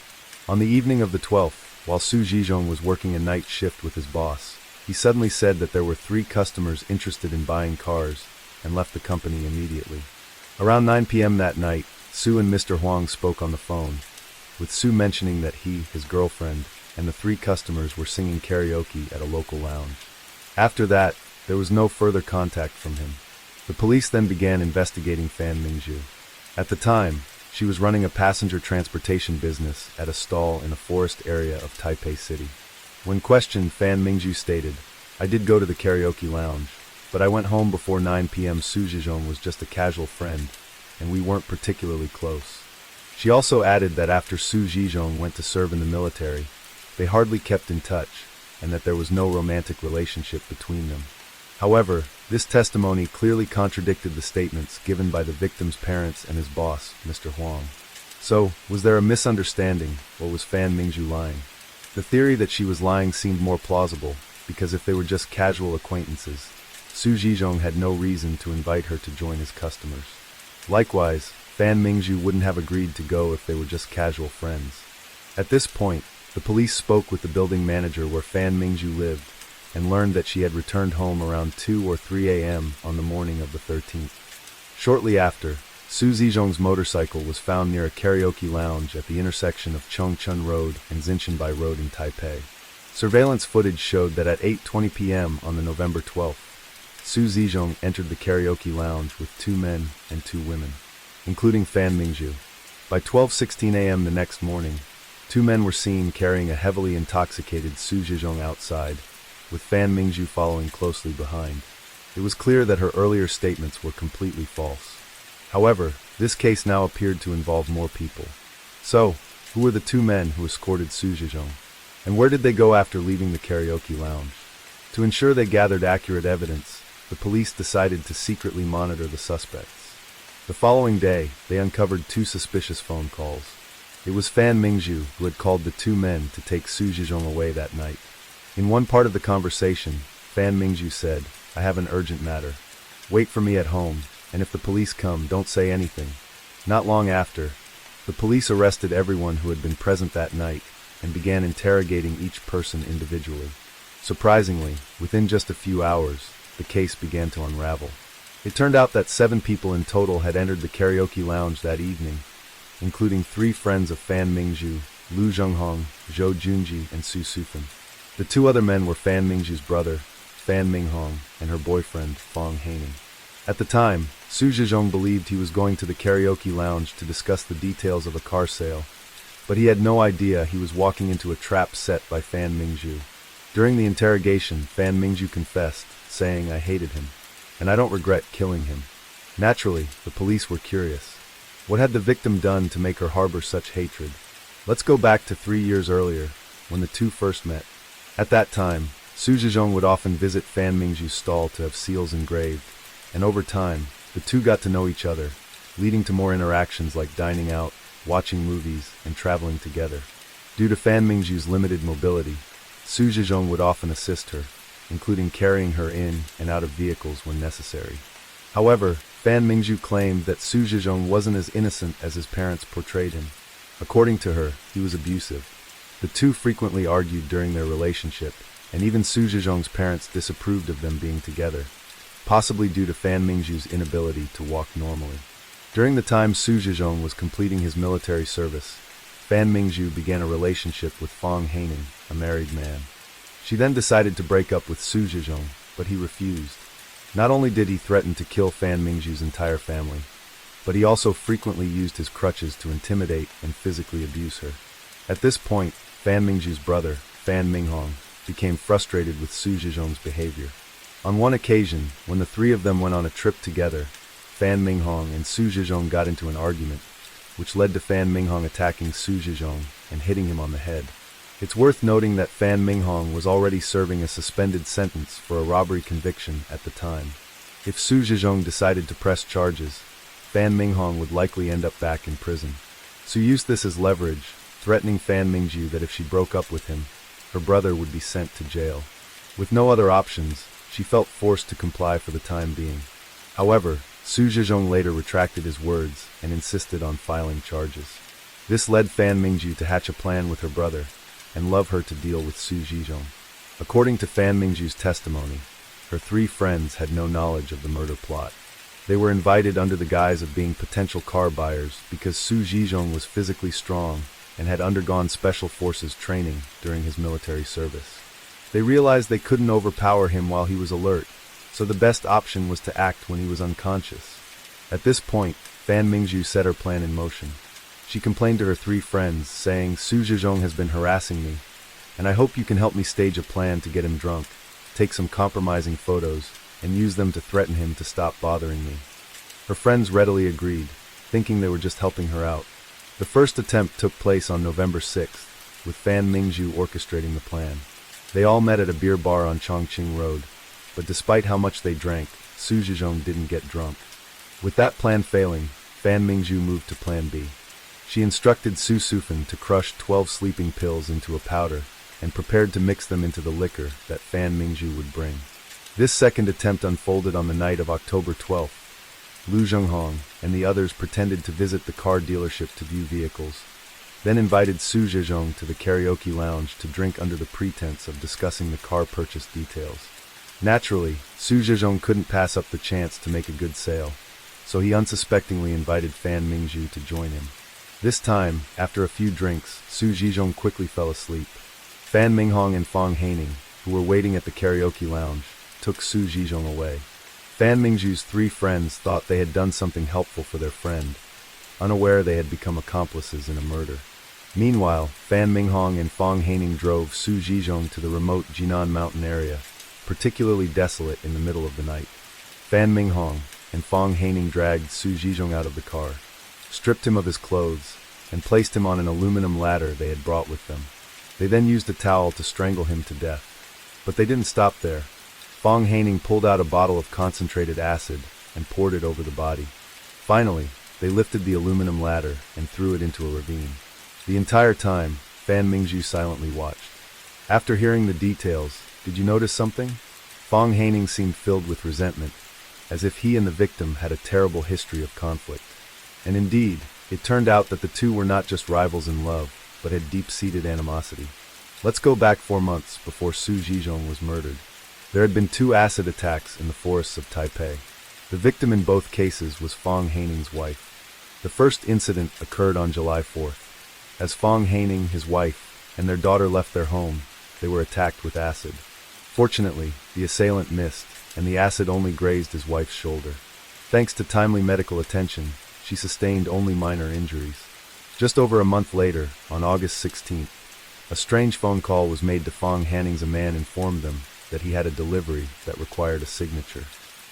Speaker 1: On the evening of the 12th, while Su Zhizhong was working a night shift with his boss, he suddenly said that there were 3 customers interested in buying cars and left the company immediately. Around 9 p.m. that night, Su and Mr. Huang spoke on the phone, with Su mentioning that he, his girlfriend, and the 3 customers were singing karaoke at a local lounge. After that, there was no further contact from him. The police then began investigating Fan Mingzhu. At the time, she was running a passenger transportation business at a stall in a forest area of Taipei City. When questioned, Fan Mingzhu stated, "I did go to the karaoke lounge, but I went home before 9 p.m. Su Zhizhong was just a casual friend, and we weren't particularly close." She also added that after Su Zhizhong went to serve in the military, they hardly kept in touch, and that there was no romantic relationship between them. However, this testimony clearly contradicted the statements given by the victim's parents and his boss, Mr. Huang. So, was there a misunderstanding, or was Fan Mingzhu lying? The theory that she was lying seemed more plausible, because if they were just casual acquaintances, Su Zhizhong had no reason to invite her to join his customers. Likewise, Fan Mingzhu wouldn't have agreed to go if they were just casual friends. At this point, the police spoke with the building manager where Fan Mingzhu lived and learned that she had returned home around 2 or 3 a.m. on the morning of the 13th. Shortly after, Su Zhizhong's motorcycle was found near a karaoke lounge at the intersection of Chongchun Road and Xinshanbai Road in Taipei. Surveillance footage showed that at 8:20 p.m. on the November 12th, Su Zhizhong entered the karaoke lounge with 2 men and 2 women, including Fan Mingzhu. By 12:16 a.m. the next morning, 2 men were seen carrying a heavily intoxicated Su Zhizhong outside, with Fan Mingzhu following closely behind. It was clear that her earlier statements were completely false. However, this case now appeared to involve more people. So, who were the 2 men who escorted Su Zhizhong? And where did they go after leaving the karaoke lounge? To ensure they gathered accurate evidence, the police decided to secretly monitor the suspects. The following day, they uncovered 2 suspicious phone calls. It was Fan Mingzhu who had called the 2 men to take Su Zhizhong away that night. In one part of the conversation, Fan Mingzhu said, "I have an urgent matter. Wait for me at home, and if the police come, don't say anything." Not long after, the police arrested everyone who had been present that night and began interrogating each person individually. Surprisingly, within just a few hours, the case began to unravel. It turned out that 7 people in total had entered the karaoke lounge that evening, including 3 friends of Fan Mingzhu, Lu Zhenghong, Zhou Junji, and Su Sufan. The 2 other men were Fan Mingzhu's brother, Fan Minghong, and her boyfriend, Fong Haining. At the time, Su Zhizhong believed he was going to the karaoke lounge to discuss the details of a car sale, but he had no idea he was walking into a trap set by Fan Mingzhu. During the interrogation, Fan Mingzhu confessed, saying, "I hated him, and I don't regret killing him." Naturally, the police were curious. What had the victim done to make her harbor such hatred? Let's go back to 3 years earlier, when the 2 first met. At that time, Su Zhizhong would often visit Fan Mingzhu's stall to have seals engraved, and over time, the 2 got to know each other, leading to more interactions like dining out, watching movies, and traveling together. Due to Fan Mingzhu's limited mobility, Su Zhizhong would often assist her, including carrying her in and out of vehicles when necessary. However, Fan Mingzhu claimed that Su Zhizhong wasn't as innocent as his parents portrayed him. According to her, he was abusive. The two frequently argued during their relationship, and even Su Zhizhong's parents disapproved of them being together, possibly due to Fan Mingzhu's inability to walk normally. During the time Su Zhizhong was completing his military service, Fan Mingzhu began a relationship with Fang Haining, a married man. She then decided to break up with Su Zhizhong, but he refused. Not only did he threaten to kill Fan Mingzhu's entire family, but he also frequently used his crutches to intimidate and physically abuse her. At this point, Fan Mingzhu's brother, Fan Minghong, became frustrated with Su Zhizhong's behavior. On one occasion, when the three of them went on a trip together, Fan Minghong and Su Zhizhong got into an argument, which led to Fan Minghong attacking Su Zhizhong and hitting him on the head. It's worth noting that Fan Minghong was already serving a suspended sentence for a robbery conviction at the time. If Su Zhizhong decided to press charges, Fan Minghong would likely end up back in prison. Su used this as leverage, threatening Fan Mingzhu that if she broke up with him, her brother would be sent to jail. With no other options, she felt forced to comply for the time being. However, Su Zhizhong later retracted his words and insisted on filing charges. This led Fan Mingzhu to hatch a plan with her brother and love her to deal with Su Zhizhong. According to Fan Mingzhu's testimony, her three friends had no knowledge of the murder plot. They were invited under the guise of being potential car buyers because Su Zhizhong was physically strong and had undergone special forces training during his military service. They realized they couldn't overpower him while he was alert, so the best option was to act when he was unconscious. At this point, Fan Mingzhu set her plan in motion. She complained to her three friends, saying, "Su Zhizhong has been harassing me, and I hope you can help me stage a plan to get him drunk, take some compromising photos, and use them to threaten him to stop bothering me." Her friends readily agreed, thinking they were just helping her out. The first attempt took place on November 6th, with Fan Mingzhu orchestrating the plan. They all met at a beer bar on Chongqing Road, but despite how much they drank, Su Zhizhong didn't get drunk. With that plan failing, Fan Mingzhu moved to Plan B. She instructed Su Sufan to crush 12 sleeping pills into a powder and prepared to mix them into the liquor that Fan Mingzhu would bring. This second attempt unfolded on the night of October 12th. Lu Zhenghong and the others pretended to visit the car dealership to view vehicles, then invited Su Zhizhong to the karaoke lounge to drink under the pretense of discussing the car purchase details. Naturally, Su Zhizhong couldn't pass up the chance to make a good sale, so he unsuspectingly invited Fan Mingzhu to join him. This time, after a few drinks, Su Zhizhong quickly fell asleep. Fan Minghong and Fang Haining, who were waiting at the karaoke lounge, took Su Zhizhong away. Fan Mingzhu's three friends thought they had done something helpful for their friend, unaware they had become accomplices in a murder. Meanwhile, Fan Minghong and Fang Haining drove Su Zhizhong to the remote Jinan mountain area, particularly desolate in the middle of the night. Fan Minghong and Fang Haining dragged Su Zhizhong out of the car, stripped him of his clothes, and placed him on an aluminum ladder they had brought with them. They then used a towel to strangle him to death. But they didn't stop there. Fang Haining pulled out a bottle of concentrated acid and poured it over the body. Finally, they lifted the aluminum ladder and threw it into a ravine. The entire time, Fan Mingzhu silently watched. After hearing the details, did you notice something? Fang Haining seemed filled with resentment, as if he and the victim had a terrible history of conflict. And indeed, it turned out that the two were not just rivals in love, but had deep-seated animosity. Let's go back 4 months before Su Zhizhong was murdered. There had been 2 acid attacks in the forests of Taipei. The victim in both cases was Fang Haining's wife. The first incident occurred on July 4th. As Fang Haining, his wife, and their daughter left their home, they were attacked with acid. Fortunately, the assailant missed, and the acid only grazed his wife's shoulder. Thanks to timely medical attention, she sustained only minor injuries. Just over a month later, on August 16th, a strange phone call was made to Fang Hanning's. A man informed them that he had a delivery that required a signature.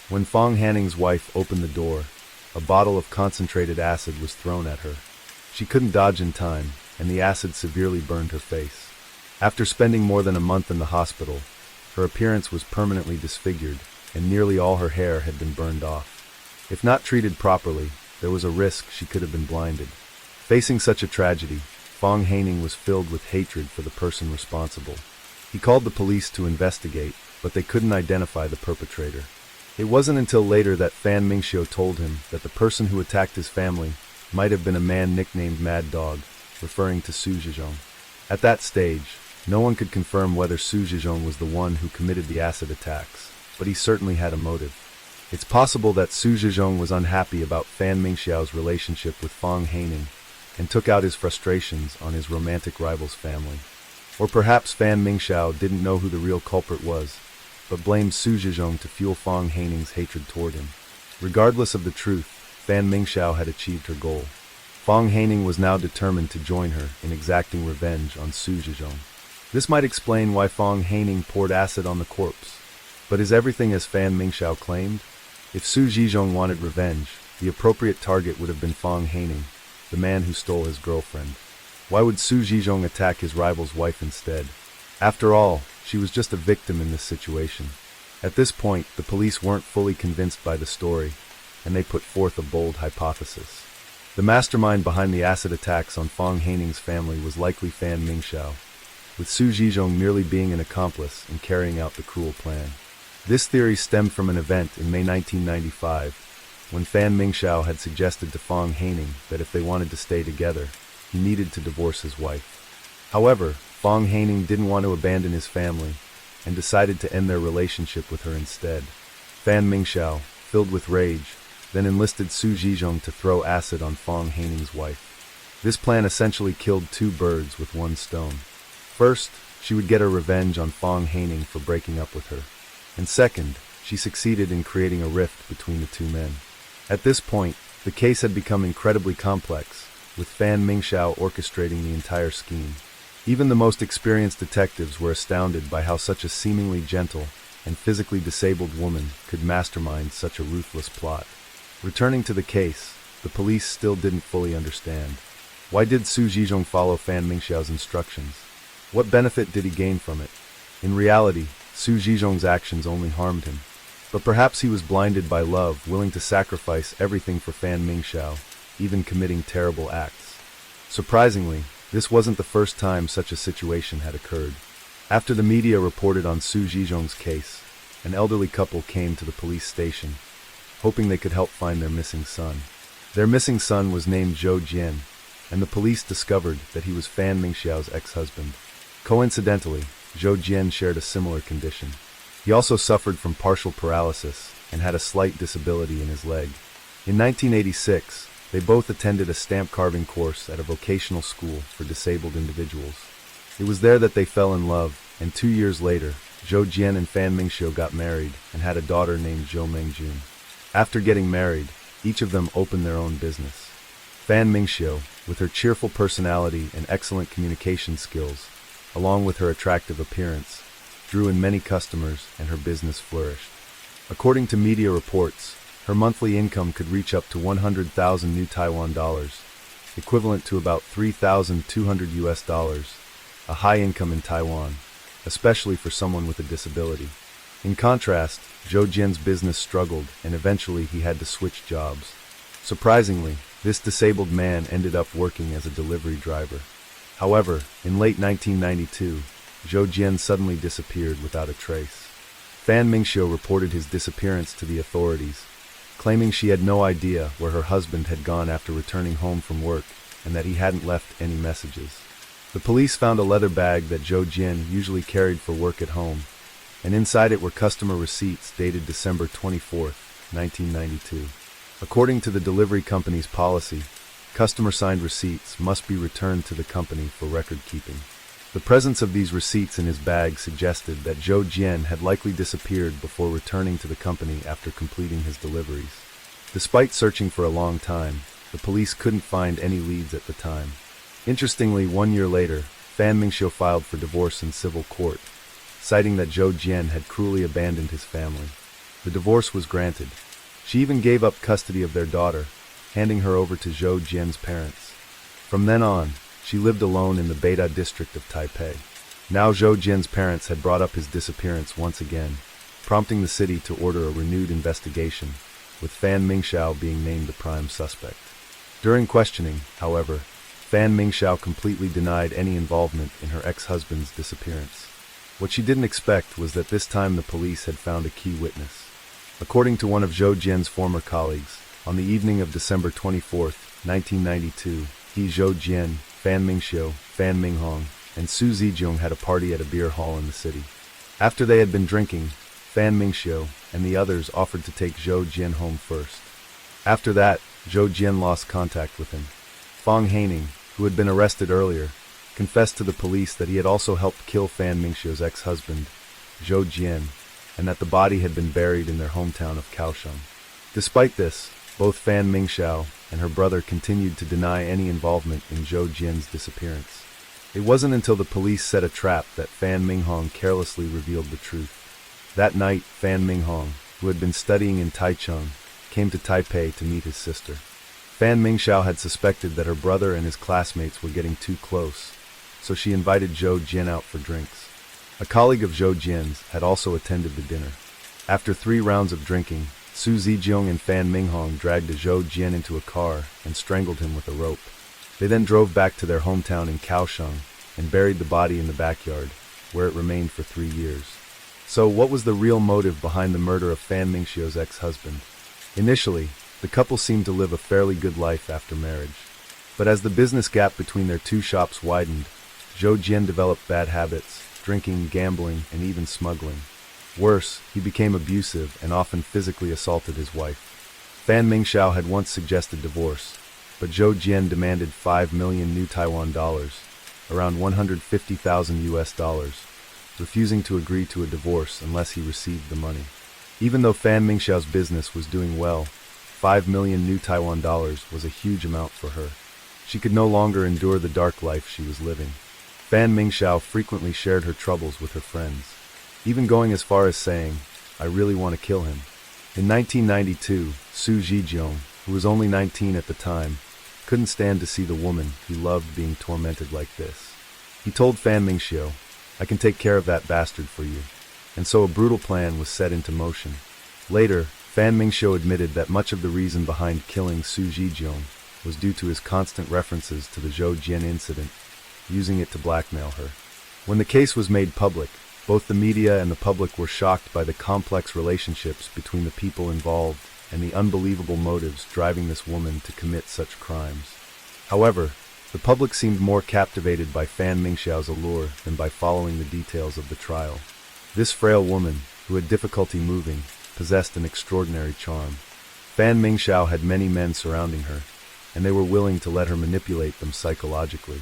Speaker 1: When Fang Hanning's wife opened the door, a bottle of concentrated acid was thrown at her. She couldn't dodge in time, and the acid severely burned her face. After spending more than a month in the hospital, her appearance was permanently disfigured, and nearly all her hair had been burned off. If not treated properly, there was a risk she could have been blinded. Facing such a tragedy, Fang Haining was filled with hatred for the person responsible. He called the police to investigate, but they couldn't identify the perpetrator. It wasn't until later that Fan Mingxiu told him that the person who attacked his family might have been a man nicknamed Mad Dog, referring to Su Zhizhong. At that stage, no one could confirm whether Su Zhizhong was the one who committed the acid attacks, but he certainly had a motive. It's possible that Su Zhizhong was unhappy about Fan Mingxiao's relationship with Fang Haining and took out his frustrations on his romantic rival's family. Or perhaps Fan Mingxiao didn't know who the real culprit was, but blamed Su Zhizhong to fuel Fang Haining's hatred toward him. Regardless of the truth, Fan Mingxiao had achieved her goal. Fang Haining was now determined to join her in exacting revenge on Su Zhizhong. This might explain why Fang Haining poured acid on the corpse. But is everything as Fan Mingxiao claimed? If Su Zhizhong wanted revenge, the appropriate target would have been Fang Haining, the man who stole his girlfriend. Why would Su Zhizhong attack his rival's wife instead? After all, she was just a victim in this situation. At this point, the police weren't fully convinced by the story, and they put forth a bold hypothesis. The mastermind behind the acid attacks on Fang Haining's family was likely Fan Mingxiao, with Su Zhizhong merely being an accomplice in carrying out the cruel plan. This theory stemmed from an event in May 1995, when Fan Mingxiao had suggested to Fang Haining that if they wanted to stay together, he needed to divorce his wife. However, Fang Haining didn't want to abandon his family, and decided to end their relationship with her instead. Fan Mingxiao, filled with rage, then enlisted Su Zhizhong to throw acid on Fang Haining's wife. This plan essentially killed two birds with one stone. First, she would get her revenge on Fang Haining for breaking up with her. And second, she succeeded in creating a rift between the two men. At this point, the case had become incredibly complex, with Fan Mingxiao orchestrating the entire scheme. Even the most experienced detectives were astounded by how such a seemingly gentle and physically disabled woman could mastermind such a ruthless plot. Returning to the case, the police still didn't fully understand. Why did Su Zhizhong follow Fan Mingxiao's instructions? What benefit did he gain from it? In reality, Su Zhizhong's actions only harmed him. But perhaps he was blinded by love, willing to sacrifice everything for Fan Mingxiao, even committing terrible acts. Surprisingly, this wasn't the first time such a situation had occurred. After the media reported on Su Zhizhong's case, an elderly couple came to the police station, hoping they could help find their missing son. Their missing son was named Zhou Jian, and the police discovered that he was Fan Mingxiao's ex-husband. Coincidentally, Zhou Jian shared a similar condition. He also suffered from partial paralysis and had a slight disability in his leg. In 1986, they both attended a stamp carving course at a vocational school for disabled individuals. It was there that they fell in love, and 2 years later, Zhou Jian and Fan Mingxiu got married and had a daughter named Zhou Mengjun. After getting married, each of them opened their own business. Fan Mingxiu, with her cheerful personality and excellent communication skills, along with her attractive appearance, drew in many customers and her business flourished. According to media reports, her monthly income could reach up to 100,000 new Taiwan dollars, equivalent to about $3,200, a high income in Taiwan, especially for someone with a disability. In contrast, Zhou Jian's business struggled, and eventually he had to switch jobs. Surprisingly, this disabled man ended up working as a delivery driver. However, in late 1992, Zhou Jian suddenly disappeared without a trace. Fan Mingxiu reported his disappearance to the authorities, claiming she had no idea where her husband had gone after returning home from work and that he hadn't left any messages. The police found a leather bag that Zhou Jian usually carried for work at home, and inside it were customer receipts dated December 24, 1992. According to the delivery company's policy, customer-signed receipts must be returned to the company for record-keeping. The presence of these receipts in his bag suggested that Zhou Jian had likely disappeared before returning to the company after completing his deliveries. Despite searching for a long time, the police couldn't find any leads at the time. Interestingly, 1 year later, Fan Mingxiu filed for divorce in civil court, citing that Zhou Jian had cruelly abandoned his family. The divorce was granted. She even gave up custody of their daughter, handing her over to Zhou Jian's parents. From then on, she lived alone in the Beida district of Taipei. Now Zhou Jian's parents had brought up his disappearance once again, prompting the city to order a renewed investigation, with Fan Mingxiu being named the prime suspect. During questioning, however, Fan Mingxiu completely denied any involvement in her ex-husband's disappearance. What she didn't expect was that this time the police had found a key witness.
Speaker 2: According to one of Zhou Jian's former colleagues, on the evening of December 24, 1992, he, Zhou Jian, Fan Mingxiu, Fan Minghong, and Su Zizhong had a party at a beer hall in the city. After they had been drinking, Fan Mingxiu and the others offered to take Zhou Jian home first. After that, Zhou Jian lost contact with him. Fang Haining, who had been arrested earlier, confessed to the police that he had also helped kill Fan Mingxiu's ex-husband, Zhou Jian, and that the body had been buried in their hometown of Kaohsiung. Despite this, both Fan Mingxiu and her brother continued to deny any involvement in Zhou Jian's disappearance. It wasn't until the police set a trap that Fan Minghong carelessly revealed the truth. That night, Fan Minghong, who had been studying in Taichung, came to Taipei to meet his sister. Fan Mingxiu had suspected that her brother and his classmates were getting too close, so she invited Zhou Jian out for drinks. A colleague of Zhou Jian's had also attended the dinner. After 3 rounds of drinking, Su Zizhong and Fan Minghong dragged Zhou Jian into a car and strangled him with a rope. They then drove back to their hometown in Kaohsiung and buried the body in the backyard, where it remained for 3 years. So, what was the real motive behind the murder of Fan Mingxiu's ex-husband? Initially, the couple seemed to live a fairly good life after marriage. But as the business gap between their 2 shops widened, Zhou Jian developed bad habits, drinking, gambling, and even smuggling. Worse, he became abusive and often physically assaulted his wife. Fan Mingxiu had once suggested divorce, but Zhou Jian demanded 5 million new Taiwan dollars, around $150,000, refusing to agree to a divorce unless he received the money. Even though Fan Mingxiu's business was doing well, 5 million new Taiwan dollars was a huge amount for her. She could no longer endure the dark life she was living. Fan Mingxiu frequently shared her troubles with her friends, even going as far as saying, "I really want to kill him." In 1992, Su Zizhong, who was only 19 at the time, couldn't stand to see the woman he loved being tormented like this. He told Fan Mingxiu, "I can take care of that bastard for you." And so a brutal plan was set into motion. Later, Fan Mingxiu admitted that much of the reason behind killing Su Zizhong was due to his constant references to the Zhou Jian incident, using it to blackmail her. When the case was made public, both the media and the public were shocked by the complex relationships between the people involved and the unbelievable motives driving this woman to commit such crimes. However, the public seemed more captivated by Fan Mingxiu's allure than by following the details of the trial. This frail woman, who had difficulty moving, possessed an extraordinary charm. Fan Mingxiu had many men surrounding her, and they were willing to let her manipulate them psychologically.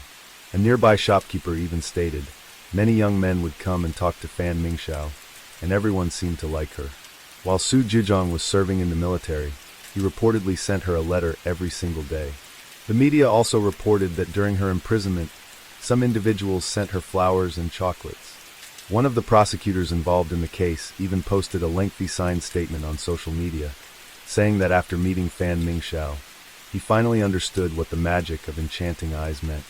Speaker 2: A nearby shopkeeper even stated, "Many young men would come and talk to Fan Mingxiu, and everyone seemed to like her." While Su Zizhong was serving in the military, he reportedly sent her a letter every single day. The media also reported that during her imprisonment, some individuals sent her flowers and chocolates. One of the prosecutors involved in the case even posted a lengthy signed statement on social media, saying that after meeting Fan Mingxiu, he finally understood what the magic of enchanting eyes meant.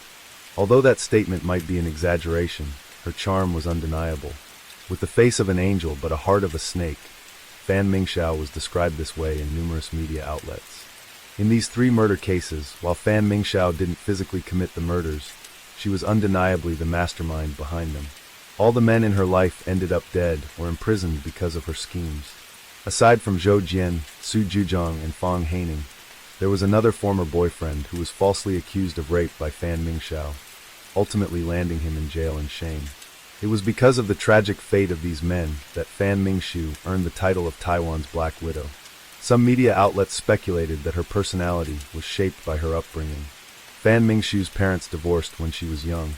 Speaker 2: Although that statement might be an exaggeration, her charm was undeniable. With the face of an angel but a heart of a snake, Fan Mingxiu was described this way in numerous media outlets. In these 3 murder cases, while Fan Mingxiu didn't physically commit the murders, she was undeniably the mastermind behind them. All the men in her life ended up dead or imprisoned because of her schemes. Aside from Zhou Jian, Su Zizhong, and Fang Haining, there was another former boyfriend who was falsely accused of rape by Fan Mingxiu, ultimately landing him in jail in shame. It was because of the tragic fate of these men that Fan Mingxiu earned the title of Taiwan's Black Widow. Some media outlets speculated that her personality was shaped by her upbringing. Fan Mingxiu's parents divorced when she was young,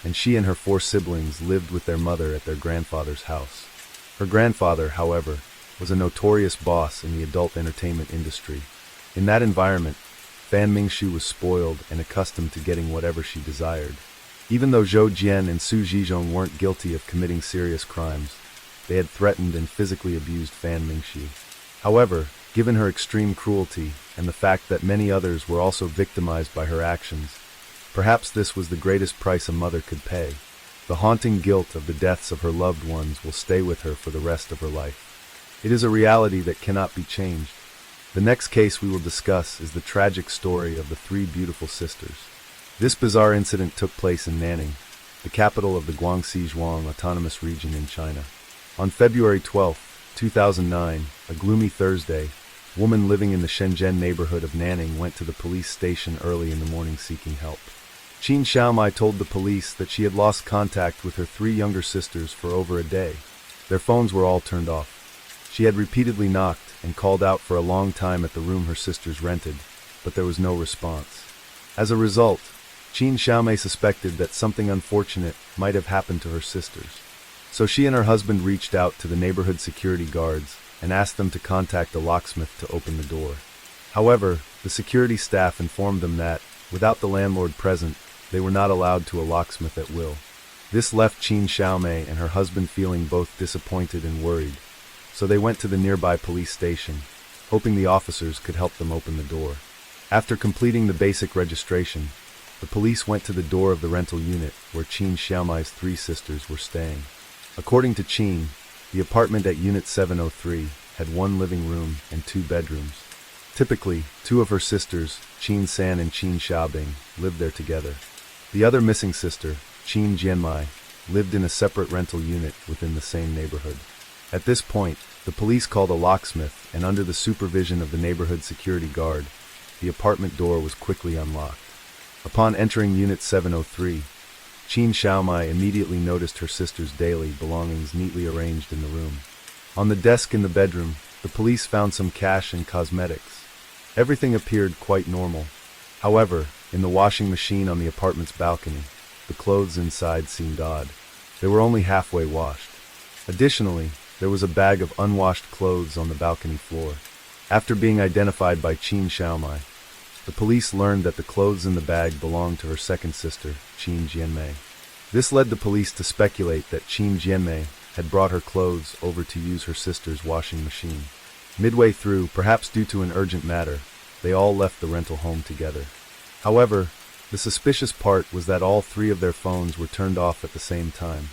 Speaker 2: and she and her 4 siblings lived with their mother at their grandfather's house. Her grandfather, however, was a notorious boss in the adult entertainment industry. In that environment, Fan Mingxiu was spoiled and accustomed to getting whatever she desired. Even though Zhou Jian and Su Zizhong weren't guilty of committing serious crimes, they had threatened and physically abused Fan Mingxiu. However, given her extreme cruelty and the fact that many others were also victimized by her actions, perhaps this was the greatest price a mother could pay. The haunting guilt of the deaths of her loved ones will stay with her for the rest of her life. It is a reality that cannot be changed. The next case we will discuss is the tragic story of the 3 beautiful sisters. This bizarre incident took place in Nanning, the capital of the Guangxi Zhuang Autonomous Region in China. On February 12, 2009, a gloomy Thursday, a woman living in the Shenzhen neighborhood of Nanning went to the police station early in the morning seeking help. Qin Xiaomai told the police that she had lost contact with her 3 younger sisters for over a day. Their phones were all turned off. She had repeatedly knocked and called out for a long time at the room her sisters rented, but there was no response. As a result, Qin Xiaomai suspected that something unfortunate might have happened to her sisters. So she and her husband reached out to the neighborhood security guards and asked them to contact a locksmith to open the door. However, the security staff informed them that, without the landlord present, they were not allowed to a locksmith at will. This left Qin Xiaomai and her husband feeling both disappointed and worried, so they went to the nearby police station, hoping the officers could help them open the door. After completing the basic registration, the police went to the door of the rental unit where Qin Xiaomai's 3 sisters were staying. According to Qin, the apartment at Unit 703 had 1 living room and 2 bedrooms. Typically, 2 of her sisters, Qin San and Qin Xiaobing, lived there together. The other missing sister, Qin Jianmai, lived in a separate rental unit within the same neighborhood. At this point, the police called a locksmith, and under the supervision of the neighborhood security guard, the apartment door was quickly unlocked. Upon entering Unit 703, Qin Xiaomai immediately noticed her sister's daily belongings neatly arranged in the room. On the desk in the bedroom, the police found some cash and cosmetics. Everything appeared quite normal. However, in the washing machine on the apartment's balcony, the clothes inside seemed odd. They were only halfway washed. Additionally, there was a bag of unwashed clothes on the balcony floor. After being identified by Qin Xiaomai, the police learned that the clothes in the bag belonged to her second sister, Qin Jianmei. This led the police to speculate that Qin Jianmei had brought her clothes over to use her sister's washing machine. Midway through, perhaps due to an urgent matter, they all left the rental home together. However, the suspicious part was that all 3 of their phones were turned off at the same time.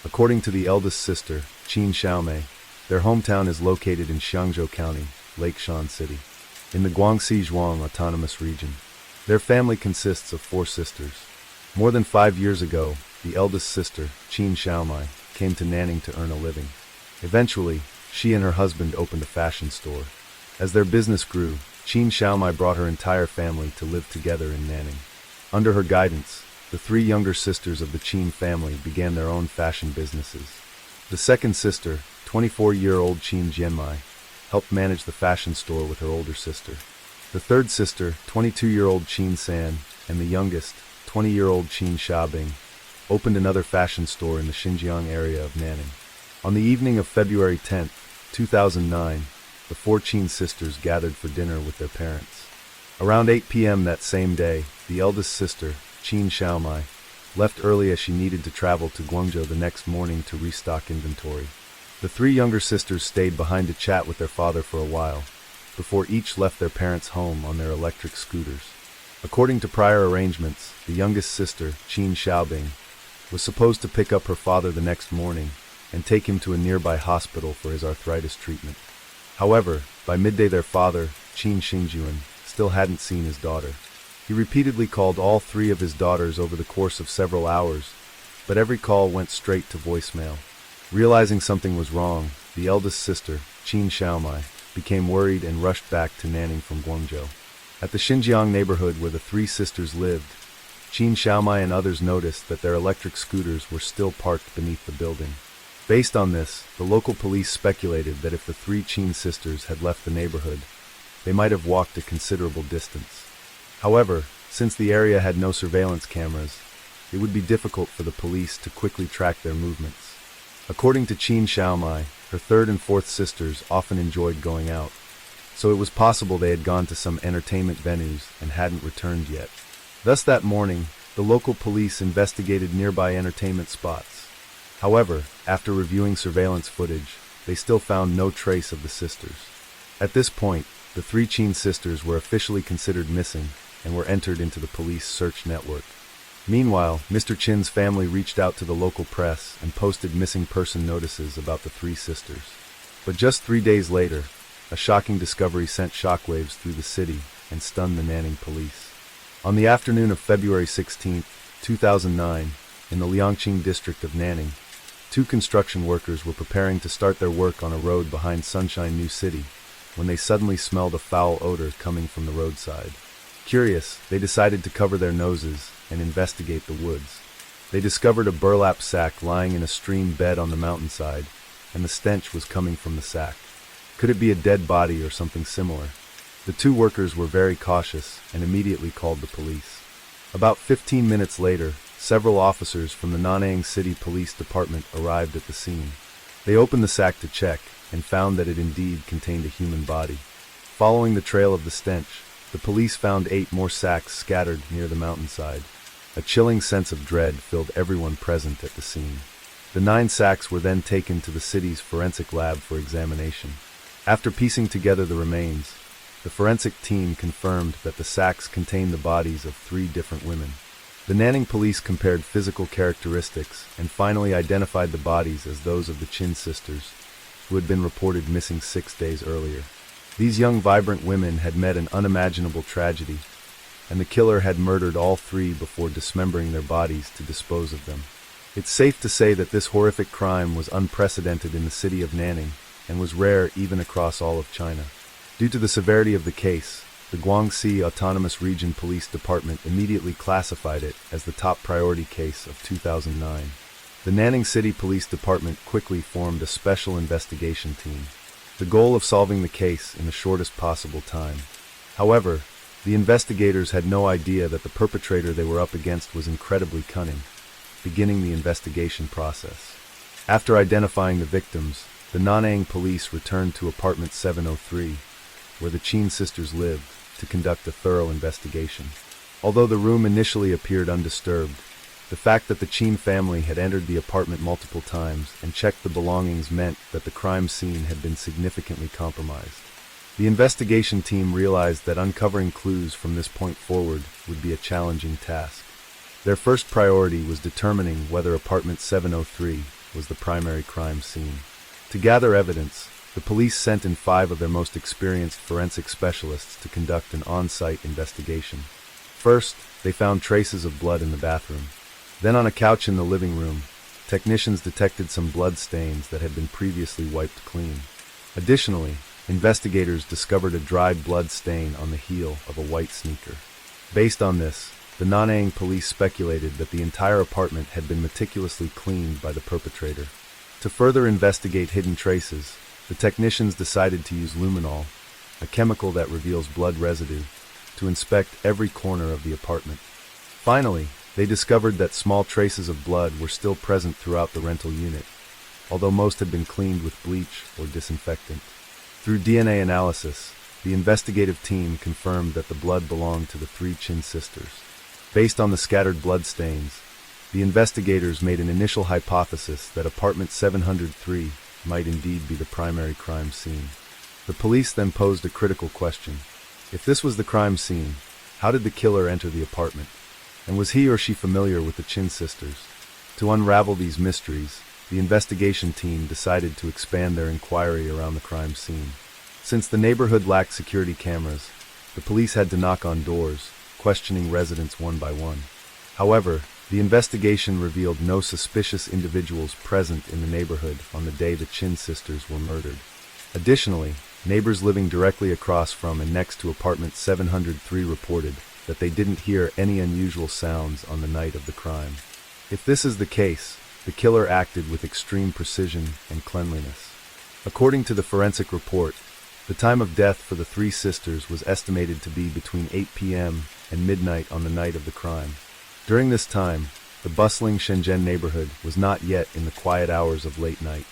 Speaker 2: According to the eldest sister, Qin Xiaomei, their hometown is located in Xiangzhou County, Lakeshan City, in the Guangxi Zhuang Autonomous Region. Their family consists of 4 sisters. More than 5 years ago, the eldest sister, Qin Xiaomai, came to Nanning to earn a living. Eventually, she and her husband opened a fashion store. As their business grew, Qin Xiaomai brought her entire family to live together in Nanning. Under her guidance, the 3 younger sisters of the Qin family began their own fashion businesses. The second sister, 24-year-old Qin Jianmai, helped manage the fashion store with her older sister. The third sister, 22-year-old Qin San, and the youngest, 20-year-old Qin Xiaobing, opened another fashion store in the Xinjiang area of Nanning. On the evening of February 10, 2009, the 4 Qin sisters gathered for dinner with their parents. Around 8 p.m. that same day, the eldest sister, Qin Xiaomai, left early as she needed to travel to Guangzhou the next morning to restock inventory. The 3 younger sisters stayed behind to chat with their father for a while, before each left their parents' home on their electric scooters. According to prior arrangements, the youngest sister, Qin Xiaobing, was supposed to pick up her father the next morning and take him to a nearby hospital for his arthritis treatment. However, by midday their father, Qin Xingjuan, still hadn't seen his daughter. He repeatedly called all 3 of his daughters over the course of several hours, but every call went straight to voicemail. Realizing something was wrong, the eldest sister, Qin Xiaomai, became worried and rushed back to Nanning from Guangzhou. At the Xinjiang neighborhood where the 3 sisters lived, Qin Xiaomai and others noticed that their electric scooters were still parked beneath the building. Based on this, the local police speculated that if the 3 Qin sisters had left the neighborhood, they might have walked a considerable distance. However, since the area had no surveillance cameras, it would be difficult for the police to quickly track their movements. According to Qin Xiaomai, her 3rd and 4th sisters often enjoyed going out, so it was possible they had gone to some entertainment venues and hadn't returned yet. Thus that morning, the local police investigated nearby entertainment spots. However, after reviewing surveillance footage, they still found no trace of the sisters. At this point, the 3 Qin sisters were officially considered missing and were entered into the police search network. Meanwhile, Mr. Qin's family reached out to the local press and posted missing person notices about the 3 sisters. But just 3 days later, a shocking discovery sent shockwaves through the city and stunned the Nanning police. On the afternoon of February 16, 2009, in the Liangqing district of Nanning, Two construction workers were preparing to start their work on a road behind Sunshine New City when they suddenly smelled a foul odor coming from the roadside. Curious, they decided to cover their noses and investigate the woods. They discovered a burlap sack lying in a stream bed on the mountainside, and the stench was coming from the sack. Could it be a dead body or something similar? The two workers were very cautious and immediately called the police. About 15 minutes later, several officers from the Nanang City Police Department arrived at the scene. They opened the sack to check and found that it indeed contained a human body. Following the trail of the stench, the police found 8 more sacks scattered near the mountainside. A chilling sense of dread filled everyone present at the scene. The 9 sacks were then taken to the city's forensic lab for examination. After piecing together the remains, the forensic team confirmed that the sacks contained the bodies of 3 different women. The Nanning police compared physical characteristics and finally identified the bodies as those of the Chin sisters, who had been reported missing 6 days earlier. These young, vibrant women had met an unimaginable tragedy, and the killer had murdered all 3 before dismembering their bodies to dispose of them. It's safe to say that this horrific crime was unprecedented in the city of Nanning and was rare even across all of China. Due to the severity of the case, the Guangxi Autonomous Region Police Department immediately classified it as the top priority case of 2009. The Nanning City Police Department quickly formed a special investigation team, the goal of solving the case in the shortest possible time. However, the investigators had no idea that the perpetrator they were up against was incredibly cunning, beginning the investigation process. After identifying the victims, the Nanang police returned to apartment 703, where the Chin sisters lived, to conduct a thorough investigation. Although the room initially appeared undisturbed, the fact that the Chin family had entered the apartment multiple times and checked the belongings meant that the crime scene had been significantly compromised. The investigation team realized that uncovering clues from this point forward would be a challenging task. Their first priority was determining whether apartment 703 was the primary crime scene. To gather evidence, the police sent in 5 of their most experienced forensic specialists to conduct an on-site investigation. First, they found traces of blood in the bathroom. Then on a couch in the living room, technicians detected some blood stains that had been previously wiped clean. Additionally, investigators discovered a dried blood stain on the heel of a white sneaker. Based on this, the Nanang police speculated that the entire apartment had been meticulously cleaned by the perpetrator. To further investigate hidden traces, the technicians decided to use luminol, a chemical that reveals blood residue, to inspect every corner of the apartment. Finally, they discovered that small traces of blood were still present throughout the rental unit, although most had been cleaned with bleach or disinfectant. Through DNA analysis, the investigative team confirmed that the blood belonged to the 3 Chin sisters. Based on the scattered blood stains, the investigators made an initial hypothesis that apartment 703 might indeed be the primary crime scene. The police then posed a critical question. If this was the crime scene, how did the killer enter the apartment? And was he or she familiar with the Chin sisters? To unravel these mysteries, the investigation team decided to expand their inquiry around the crime scene. Since the neighborhood lacked security cameras, the police had to knock on doors, questioning residents one by one. However, the investigation revealed no suspicious individuals present in the neighborhood on the day the Chin sisters were murdered. Additionally, neighbors living directly across from and next to apartment 703 reported that they didn't hear any unusual sounds on the night of the crime. If this is the case, the killer acted with extreme precision and cleanliness. According to the forensic report, the time of death for the 3 sisters was estimated to be between 8 p.m. and midnight on the night of the crime. During this time, the bustling Shenzhen neighborhood was not yet in the quiet hours of late night.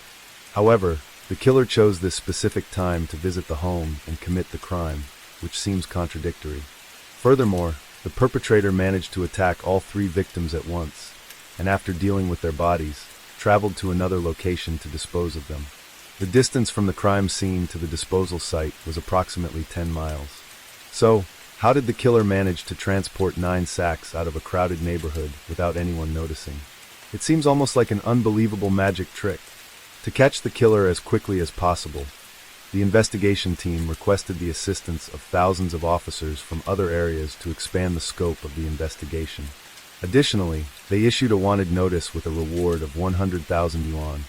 Speaker 2: However, the killer chose this specific time to visit the home and commit the crime, which seems contradictory. Furthermore, the perpetrator managed to attack all 3 victims at once, and after dealing with their bodies, traveled to another location to dispose of them. The distance from the crime scene to the disposal site was approximately 10 miles. So, how did the killer manage to transport 9 sacks out of a crowded neighborhood without anyone noticing? It seems almost like an unbelievable magic trick. To catch the killer as quickly as possible, the investigation team requested the assistance of thousands of officers from other areas to expand the scope of the investigation. Additionally, they issued a wanted notice with a reward of 100,000 yuan,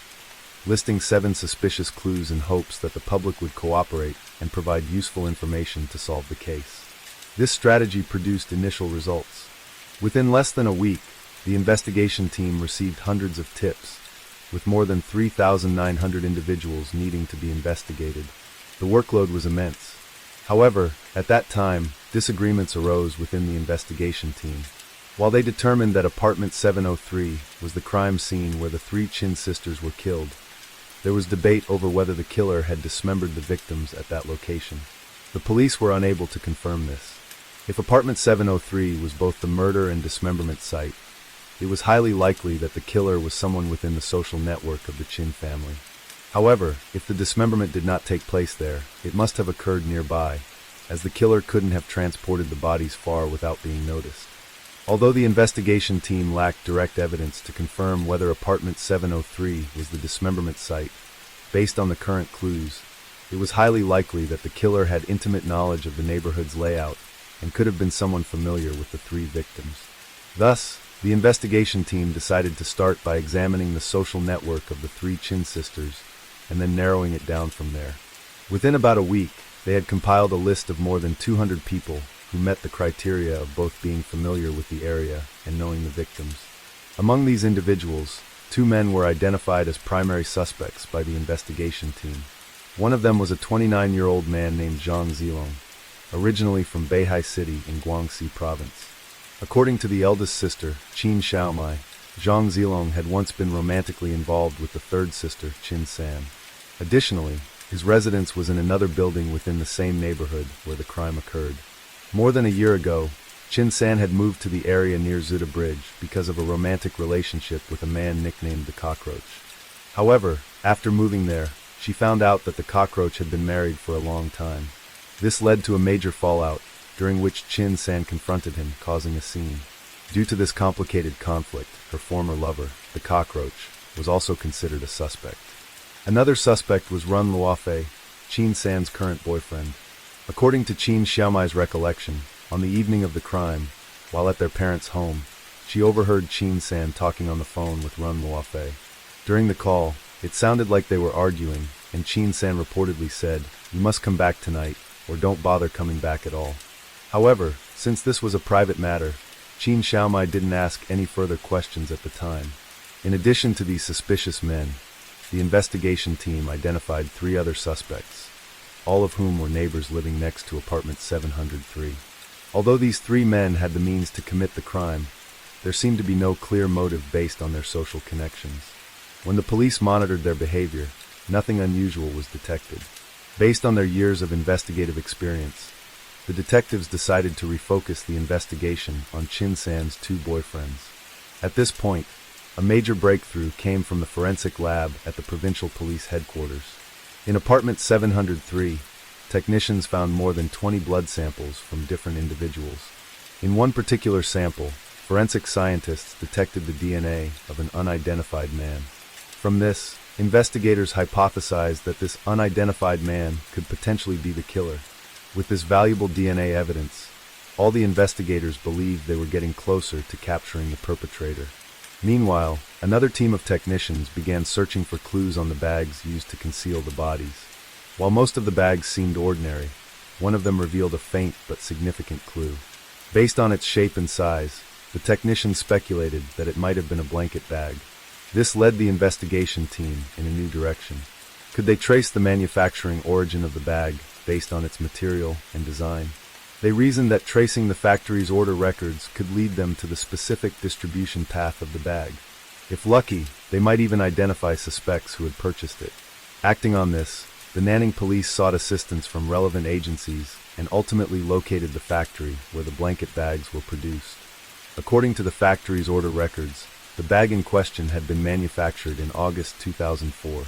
Speaker 2: listing 7 suspicious clues in hopes that the public would cooperate and provide useful information to solve the case. This strategy produced initial results. Within less than a week, the investigation team received hundreds of tips, with more than 3,900 individuals needing to be investigated. The workload was immense. However, at that time, disagreements arose within the investigation team. While they determined that apartment 703 was the crime scene where the 3 Chin sisters were killed, there was debate over whether the killer had dismembered the victims at that location. The police were unable to confirm this. If apartment 703 was both the murder and dismemberment site, it was highly likely that the killer was someone within the social network of the Chin family. However, if the dismemberment did not take place there, it must have occurred nearby, as the killer couldn't have transported the bodies far without being noticed. Although the investigation team lacked direct evidence to confirm whether apartment 703 was the dismemberment site, based on the current clues, it was highly likely that the killer had intimate knowledge of the neighborhood's layout and could have been someone familiar with the 3 victims. Thus, the investigation team decided to start by examining the social network of the 3 Chin sisters and then narrowing it down from there. Within about a week, they had compiled a list of more than 200 people who met the criteria of both being familiar with the area and knowing the victims. Among these individuals, 2 men were identified as primary suspects by the investigation team. One of them was a 29-year-old man named Zhang Zilong, originally from Beihai City in Guangxi Province. According to the eldest sister, Qin Xiaomai, Zhang Zilong had once been romantically involved with the 3rd sister, Qin San. Additionally, his residence was in another building within the same neighborhood where the crime occurred. More than a year ago, Qin San had moved to the area near Zuda Bridge because of a romantic relationship with a man nicknamed the Cockroach. However, after moving there, she found out that the Cockroach had been married for a long time. This led to a major fallout, during which Qin San confronted him, causing a scene. Due to this complicated conflict, her former lover, the Cockroach, was also considered a suspect. Another suspect was Run Luofei, Qin San's current boyfriend. According to Qin Xiaomai's recollection, on the evening of the crime, while at their parents' home, she overheard Qin San talking on the phone with Run Luofei. During the call, it sounded like they were arguing, and Qin San reportedly said, "You must come back tonight, or don't bother coming back at all." However, since this was a private matter, Qin Xiaomai didn't ask any further questions at the time. In addition to these suspicious men, the investigation team identified 3 other suspects, all of whom were neighbors living next to apartment 703. Although these 3 men had the means to commit the crime, there seemed to be no clear motive based on their social connections. When the police monitored their behavior, nothing unusual was detected. Based on their years of investigative experience, the detectives decided to refocus the investigation on Qin San's 2 boyfriends. At this point, a major breakthrough came from the forensic lab at the provincial police headquarters. In apartment 703, technicians found more than 20 blood samples from different individuals. In one particular sample, forensic scientists detected the DNA of an unidentified man. From this, investigators hypothesized that this unidentified man could potentially be the killer. With this valuable DNA evidence, all the investigators believed they were getting closer to capturing the perpetrator. Meanwhile, another team of technicians began searching for clues on the bags used to conceal the bodies. While most of the bags seemed ordinary, one of them revealed a faint but significant clue. Based on its shape and size, the technicians speculated that it might have been a blanket bag. This led the investigation team in a new direction. Could they trace the manufacturing origin of the bag based on its material and design? They reasoned that tracing the factory's order records could lead them to the specific distribution path of the bag. If lucky, they might even identify suspects who had purchased it. Acting on this, the Nanning police sought assistance from relevant agencies and ultimately located the factory where the blanket bags were produced. According to the factory's order records, the bag in question had been manufactured in August 2004.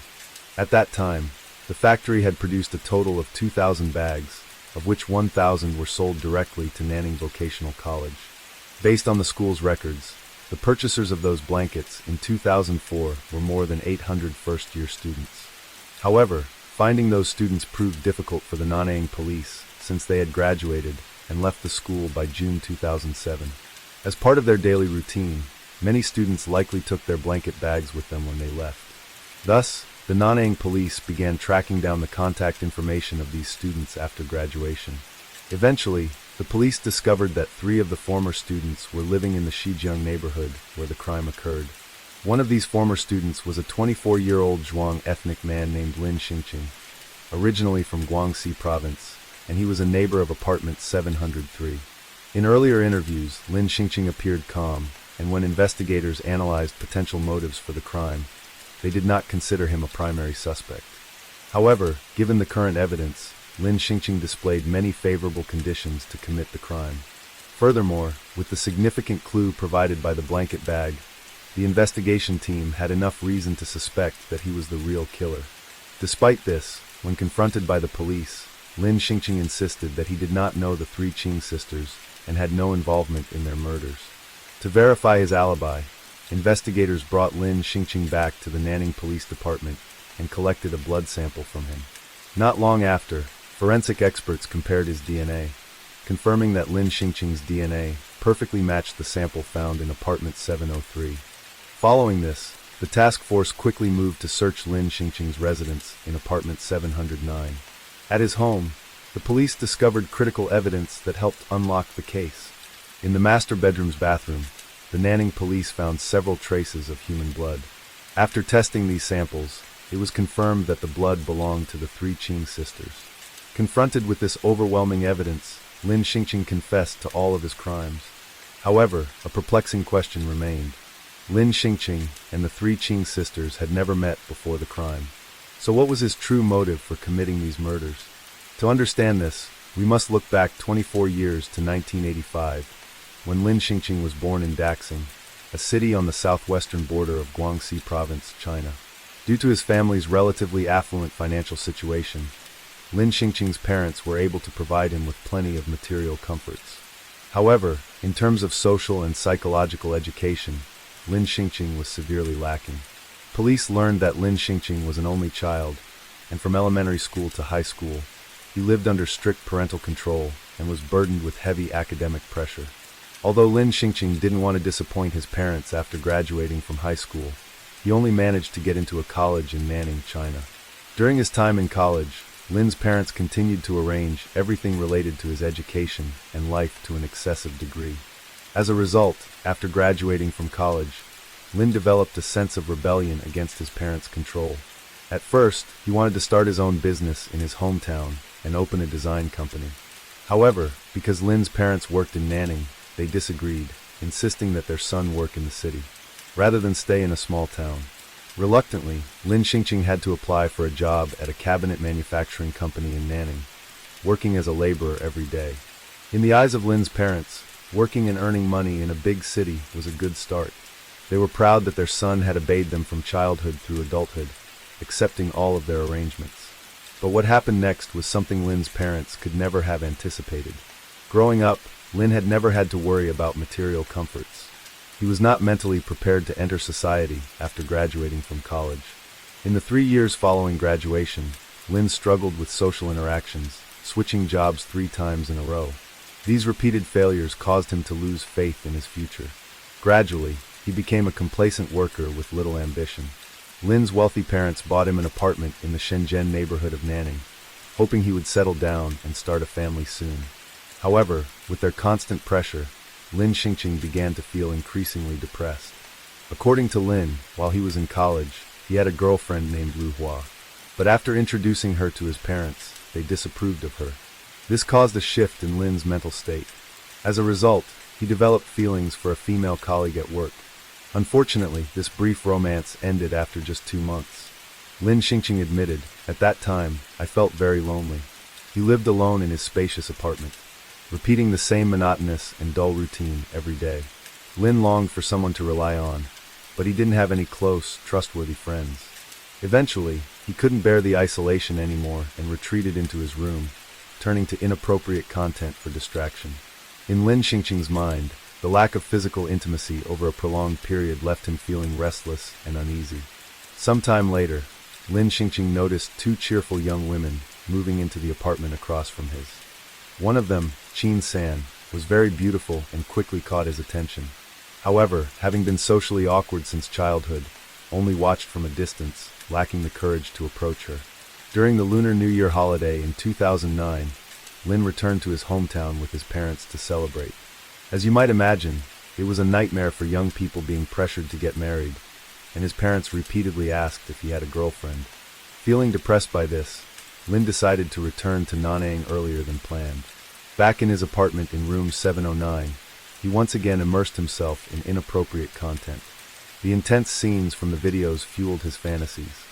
Speaker 2: At that time, the factory had produced a total of 2,000 bags, of which 1,000 were sold directly to Nanning Vocational College. Based on the school's records, the purchasers of those blankets in 2004 were more than 800 first-year students. However, finding those students proved difficult for the Nanning police since they had graduated and left the school by June 2007. As part of their daily routine, many students likely took their blanket bags with them when they left. Thus, the Nanning police began tracking down the contact information of these students after graduation. Eventually, the police discovered that 3 of the former students were living in the Shijiang neighborhood where the crime occurred. One of these former students was a 24-year-old Zhuang ethnic man named Lin Xingqing, originally from Guangxi province, and he was a neighbor of apartment 703. In earlier interviews, Lin Xingqing appeared calm, and when investigators analyzed potential motives for the crime, they did not consider him a primary suspect. However, given the current evidence, Lin Xingqing displayed many favorable conditions to commit the crime. Furthermore, with the significant clue provided by the blanket bag, the investigation team had enough reason to suspect that he was the real killer. Despite this, when confronted by the police, Lin Xingqing insisted that he did not know the 3 Qing sisters and had no involvement in their murders. To verify his alibi, investigators brought Lin Xingqing back to the Nanning Police Department and collected a blood sample from him. Not long after, forensic experts compared his DNA, confirming that Lin Xingqing's DNA perfectly matched the sample found in apartment 703. Following this, the task force quickly moved to search Lin Xingqing's residence in apartment 709. At his home, the police discovered critical evidence that helped unlock the case. In the master bedroom's bathroom, the Nanning police found several traces of human blood. After testing these samples, it was confirmed that the blood belonged to the 3 Qing sisters. Confronted with this overwhelming evidence, Lin Xingqing confessed to all of his crimes. However, a perplexing question remained. Lin Xingqing and the 3 Qing sisters had never met before the crime. So what was his true motive for committing these murders? To understand this, we must look back 24 years to 1985, when Lin Xingqing was born in Daxing, a city on the southwestern border of Guangxi province, China. Due to his family's relatively affluent financial situation, Lin Xingqing's parents were able to provide him with plenty of material comforts. However, in terms of social and psychological education, Lin Xingqing was severely lacking. Police learned that Lin Xingqing was an only child, and from elementary school to high school, he lived under strict parental control and was burdened with heavy academic pressure. Although Lin Xingqing didn't want to disappoint his parents after graduating from high school, he only managed to get into a college in Nanning, China. During his time in college, Lin's parents continued to arrange everything related to his education and life to an excessive degree. As a result, after graduating from college, Lin developed a sense of rebellion against his parents' control. At first, he wanted to start his own business in his hometown and open a design company. However, because Lin's parents worked in Nanning, they disagreed, insisting that their son work in the city, rather than stay in a small town. Reluctantly, Lin Xingqing had to apply for a job at a cabinet manufacturing company in Nanning, working as a laborer every day. In the eyes of Lin's parents, working and earning money in a big city was a good start. They were proud that their son had obeyed them from childhood through adulthood, accepting all of their arrangements. But what happened next was something Lin's parents could never have anticipated. Growing up, Lin had never had to worry about material comforts. He was not mentally prepared to enter society after graduating from college. In the 3 years following graduation, Lin struggled with social interactions, switching jobs 3 times in a row. These repeated failures caused him to lose faith in his future. Gradually, he became a complacent worker with little ambition. Lin's wealthy parents bought him an apartment in the Shenzhen neighborhood of Nanning, hoping he would settle down and start a family soon. However, with their constant pressure, Lin Xingqing began to feel increasingly depressed. According to Lin, while he was in college, he had a girlfriend named Lu Hua. But after introducing her to his parents, they disapproved of her. This caused a shift in Lin's mental state. As a result, he developed feelings for a female colleague at work. Unfortunately, this brief romance ended after just 2 months. Lin Xingqing admitted, "At that time, I felt very lonely." He lived alone in his spacious apartment, repeating the same monotonous and dull routine every day. Lin longed for someone to rely on, but he didn't have any close, trustworthy friends. Eventually, he couldn't bear the isolation anymore and retreated into his room, turning to inappropriate content for distraction. In Lin Xingqing's mind, the lack of physical intimacy over a prolonged period left him feeling restless and uneasy. Sometime later, Lin Xingqing noticed 2 cheerful young women moving into the apartment across from his. One of them, Qin San, was very beautiful and quickly caught his attention. However, having been socially awkward since childhood, only watched from a distance, lacking the courage to approach her. During the Lunar New Year holiday in 2009, Lin returned to his hometown with his parents to celebrate. As you might imagine, it was a nightmare for young people being pressured to get married, and his parents repeatedly asked if he had a girlfriend. Feeling depressed by this, Lin decided to return to Nanang earlier than planned. Back in his apartment in room 709, he once again immersed himself in inappropriate content. The intense scenes from the videos fueled his fantasies.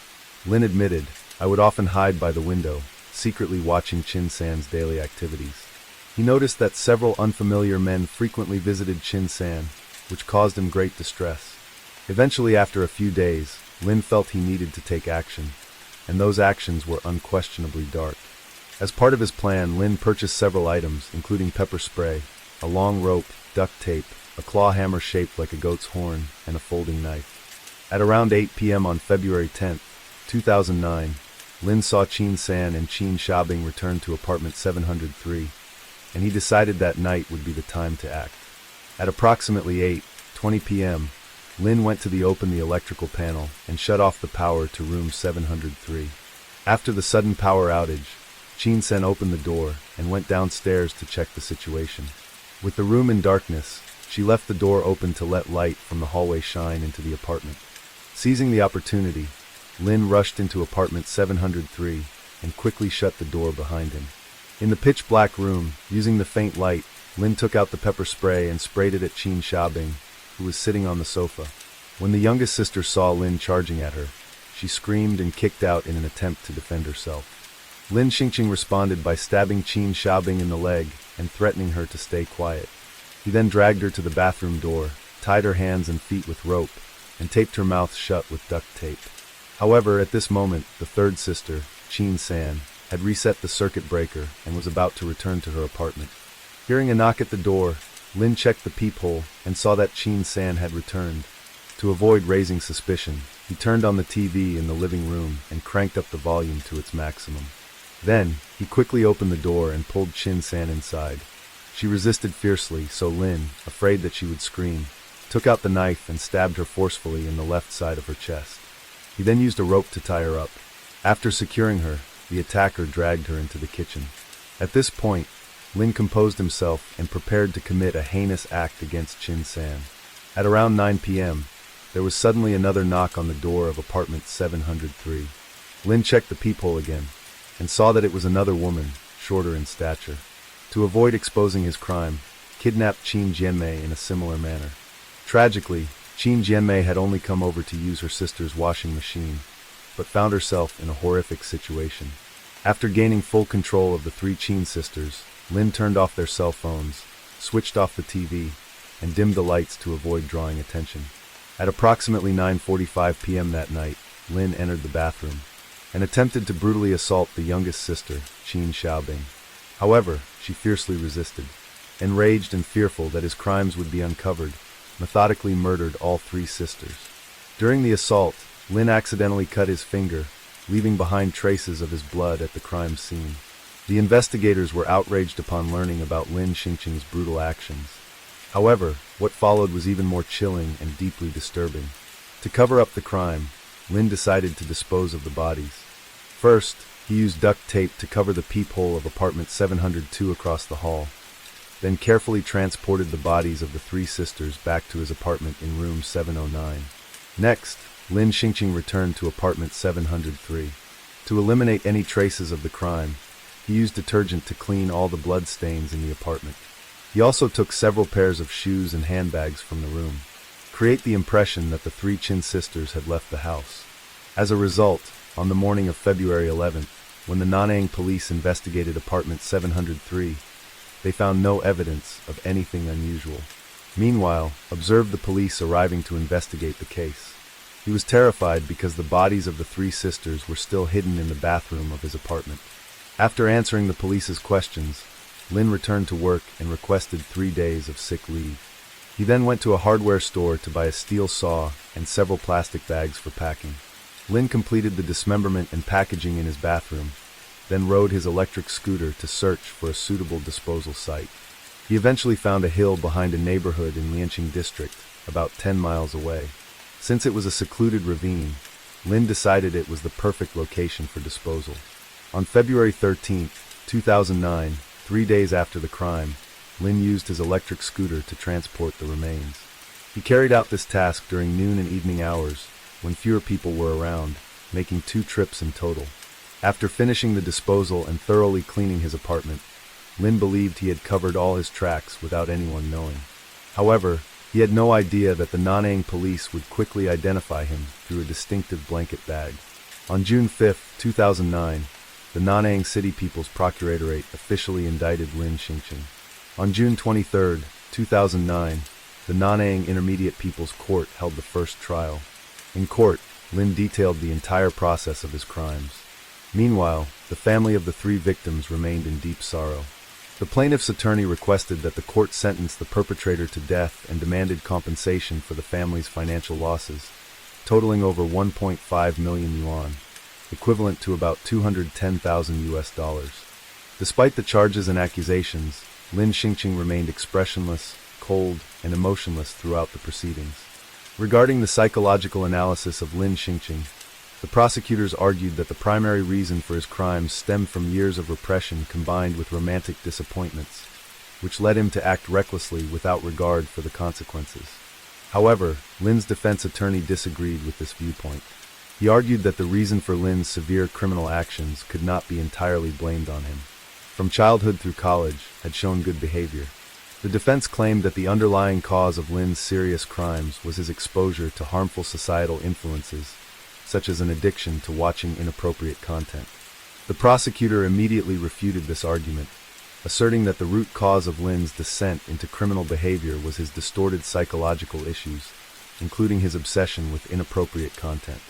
Speaker 2: Lin admitted, "I would often hide by the window, secretly watching Chin San's daily activities." He noticed that several unfamiliar men frequently visited Chin San, which caused him great distress. Eventually, after a few days, Lin felt he needed to take action, and those actions were unquestionably dark. As part of his plan, Lin purchased several items, including pepper spray, a long rope, duct tape, a claw hammer shaped like a goat's horn, and a folding knife. At around 8 p.m. on February 10, 2009, Lin saw Chin San and Chin Xiaobing return to apartment 703, and he decided that night would be the time to act. At approximately 8:20 p.m., Lin went to open the electrical panel and shut off the power to room 703. After the sudden power outage, Chin San opened the door and went downstairs to check the situation. With the room in darkness, she left the door open to let light from the hallway shine into the apartment. Seizing the opportunity, Lin rushed into apartment 703 and quickly shut the door behind him. In the pitch-black room, using the faint light, Lin took out the pepper spray and sprayed it at Chin Xiaobing, who was sitting on the sofa. When the youngest sister saw Lin charging at her, she screamed and kicked out in an attempt to defend herself. Lin Xingqing responded by stabbing Chin Xiaobing in the leg and threatening her to stay quiet. He then dragged her to the bathroom door, tied her hands and feet with rope, and taped her mouth shut with duct tape. However, at this moment, the third sister, Chin San, had reset the circuit breaker and was about to return to her apartment. Hearing a knock at the door, Lin checked the peephole and saw that Chin San had returned. To avoid raising suspicion, he turned on the TV in the living room and cranked up the volume to its maximum. Then, he quickly opened the door and pulled Chin San inside. She resisted fiercely, so Lin, afraid that she would scream, took out the knife and stabbed her forcefully in the left side of her chest. He then used a rope to tie her up. After securing her, the attacker dragged her into the kitchen. At this point, Lin composed himself and prepared to commit a heinous act against Chin San. At around 9 p.m., there was suddenly another knock on the door of apartment 703. Lin checked the peephole again, and saw that it was another woman, shorter in stature. To avoid exposing his crime, kidnapped Qin Jianmei in a similar manner. Tragically, Qin Jianmei had only come over to use her sister's washing machine, but found herself in a horrific situation. After gaining full control of the three Qin sisters, Lin turned off their cell phones, switched off the TV, and dimmed the lights to avoid drawing attention. At approximately 9:45 p.m. that night, Lin entered the bathroom and attempted to brutally assault the youngest sister, Chin Xiaobing. However, she fiercely resisted. Enraged and fearful that his crimes would be uncovered, methodically murdered all three sisters. During the assault, Lin accidentally cut his finger, leaving behind traces of his blood at the crime scene. The investigators were outraged upon learning about Lin Xingqing's brutal actions. However, what followed was even more chilling and deeply disturbing. To cover up the crime, Lin decided to dispose of the bodies. First, he used duct tape to cover the peephole of apartment 702 across the hall, then carefully transported the bodies of the three sisters back to his apartment in room 709. Next, Lin Xingqing returned to apartment 703. To eliminate any traces of the crime, he used detergent to clean all the blood stains in the apartment. He also took several pairs of shoes and handbags from the room, create the impression that the three Chin sisters had left the house. As a result, on the morning of February 11th, when the Nanang police investigated apartment 703, they found no evidence of anything unusual. Meanwhile, observed the police arriving to investigate the case. He was terrified because the bodies of the three sisters were still hidden in the bathroom of his apartment. After answering the police's questions, Lin returned to work and requested 3 days of sick leave. He then went to a hardware store to buy a steel saw and several plastic bags for packing. Lin completed the dismemberment and packaging in his bathroom, then rode his electric scooter to search for a suitable disposal site. He eventually found a hill behind a neighborhood in Lianqing district, about 10 miles away. Since it was a secluded ravine, Lin decided it was the perfect location for disposal. On February 13, 2009, 3 days after the crime, Lin used his electric scooter to transport the remains. He carried out this task during noon and evening hours, when fewer people were around, making 2 trips in total. After finishing the disposal and thoroughly cleaning his apartment, Lin believed he had covered all his tracks without anyone knowing. However, he had no idea that the Nanang police would quickly identify him through a distinctive blanket bag. On June 5, 2009, the Nanang City People's Procuratorate officially indicted Lin Xingqing. On June 23, 2009, the Nanang Intermediate People's Court held the first trial. In court, Lin detailed the entire process of his crimes. Meanwhile, the family of the 3 victims remained in deep sorrow. The plaintiff's attorney requested that the court sentence the perpetrator to death and demanded compensation for the family's financial losses, totaling over 1.5 million yuan, equivalent to about $210,000. Despite the charges and accusations, Lin Xingqing remained expressionless, cold, and emotionless throughout the proceedings. Regarding the psychological analysis of Lin Xingqing, the prosecutors argued that the primary reason for his crimes stemmed from years of repression combined with romantic disappointments, which led him to act recklessly without regard for the consequences. However, Lin's defense attorney disagreed with this viewpoint. He argued that the reason for Lin's severe criminal actions could not be entirely blamed on him. From childhood through college, had shown good behavior. The defense claimed that the underlying cause of Lin's serious crimes was his exposure to harmful societal influences, such as an addiction to watching inappropriate content. The prosecutor immediately refuted this argument, asserting that the root cause of Lin's descent into criminal behavior was his distorted psychological issues, including his obsession with inappropriate content.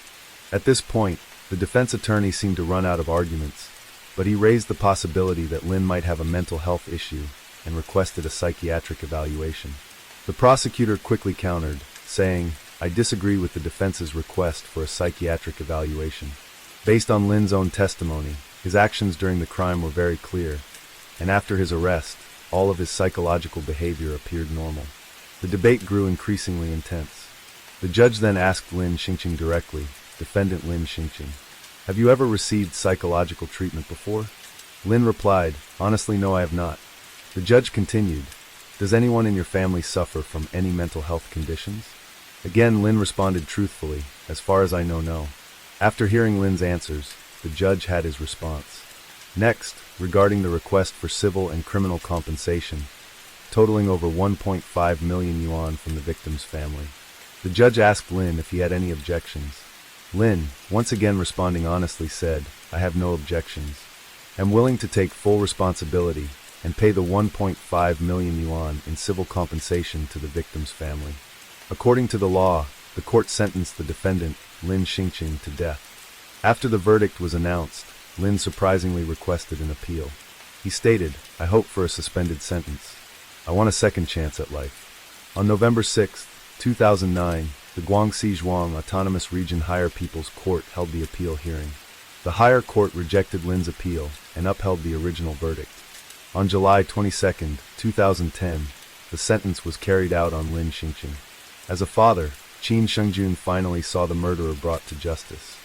Speaker 2: At this point, the defense attorney seemed to run out of arguments, but he raised the possibility that Lin might have a mental health issue and requested a psychiatric evaluation. The prosecutor quickly countered, saying, "I disagree with the defense's request for a psychiatric evaluation. Based on Lin's own testimony, his actions during the crime were very clear, and after his arrest, all of his psychological behavior appeared normal." The debate grew increasingly intense. The judge then asked Lin Xingqing directly, defendant Lin Xingqing, "Have you ever received psychological treatment before?" Lin replied, "Honestly, no, I have not." The judge continued, "Does anyone in your family suffer from any mental health conditions?" Again, Lin responded truthfully, "As far as I know, no." After hearing Lin's answers, the judge had his response. Next, regarding the request for civil and criminal compensation, totaling over 1.5 million yuan from the victim's family, the judge asked Lin if he had any objections. Lin, once again responding honestly, said, "I have no objections. I'm willing to take full responsibility and pay the 1.5 million yuan in civil compensation to the victim's family." According to the law, the court sentenced the defendant, Lin Xingqing, to death. After the verdict was announced, Lin surprisingly requested an appeal. He stated, "I hope for a suspended sentence. I want a second chance at life." On November 6, 2009, the Guangxi Zhuang Autonomous Region Higher People's Court held the appeal hearing. The higher court rejected Lin's appeal and upheld the original verdict. On July 22, 2010, the sentence was carried out on Lin Xingqing. As a father, Qin Shengjun finally saw the murderer brought to justice.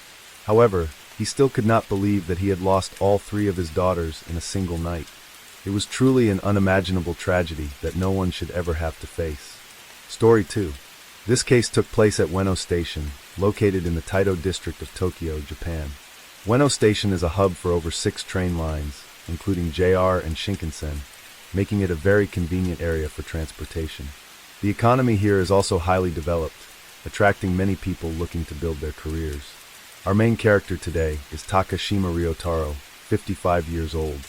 Speaker 2: However, he still could not believe that he had lost all 3 of his daughters in a single night. It was truly an unimaginable tragedy that no one should ever have to face. Story 2. This case took place at Ueno Station, located in the Taito district of Tokyo, Japan. Ueno Station is a hub for over 6 train lines, including JR and Shinkansen, making it a very convenient area for transportation. The economy here is also highly developed, attracting many people looking to build their careers. Our main character today is Takashima Ryotaro, 55 years old.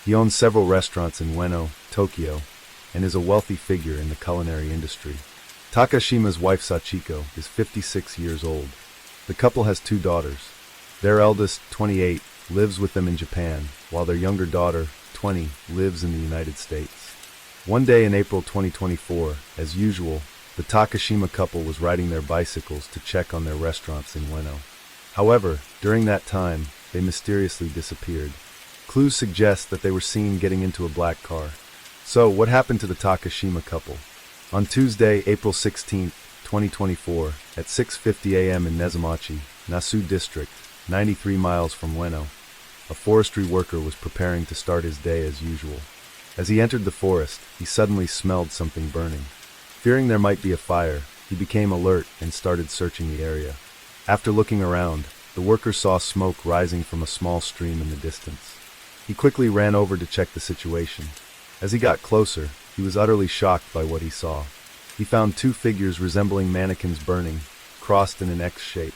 Speaker 2: He owns several restaurants in Ueno, Tokyo, and is a wealthy figure in the culinary industry. Takashima's wife Sachiko is 56 years old. The couple has 2 daughters. Their eldest, 28, lives with them in Japan, while their younger daughter, 20, lives in the United States. One day in April 2024, as usual, the Takashima couple was riding their bicycles to check on their restaurants in Ueno. However, during that time, they mysteriously disappeared. Clues suggest that they were seen getting into a black car.
Speaker 1: So, what happened to the Takashima couple? On Tuesday, April 16, 2024, at 6:50 a.m. in Nezumachi, Nasu District, 93 miles from Ueno, a forestry worker was preparing to start his day as usual. As he entered the forest, he suddenly smelled something burning. Fearing there might be a fire, he became alert and started searching the area. After looking around, the worker saw smoke rising from a small stream in the distance. He quickly ran over to check the situation. As he got closer, he was utterly shocked by what he saw. He found two figures resembling mannequins burning, crossed in an X shape.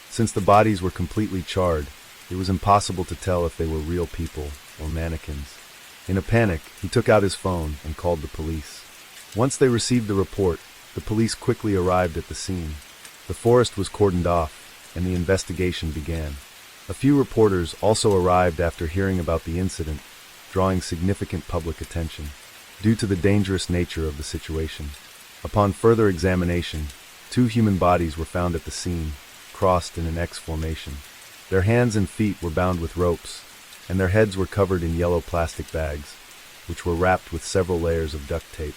Speaker 1: Since the bodies were completely charred, it was impossible to tell if they were real people or mannequins. In a panic, he took out his phone and called the police. Once they received the report, the police quickly arrived at the scene. The forest was cordoned off, and the investigation began. A few reporters also arrived after hearing about the incident, drawing significant public attention, due to the dangerous nature of the situation. Upon further examination, two human bodies were found at the scene, crossed in an X formation. Their hands and feet were bound with ropes, and their heads were covered in yellow plastic bags, which were wrapped with several layers of duct tape.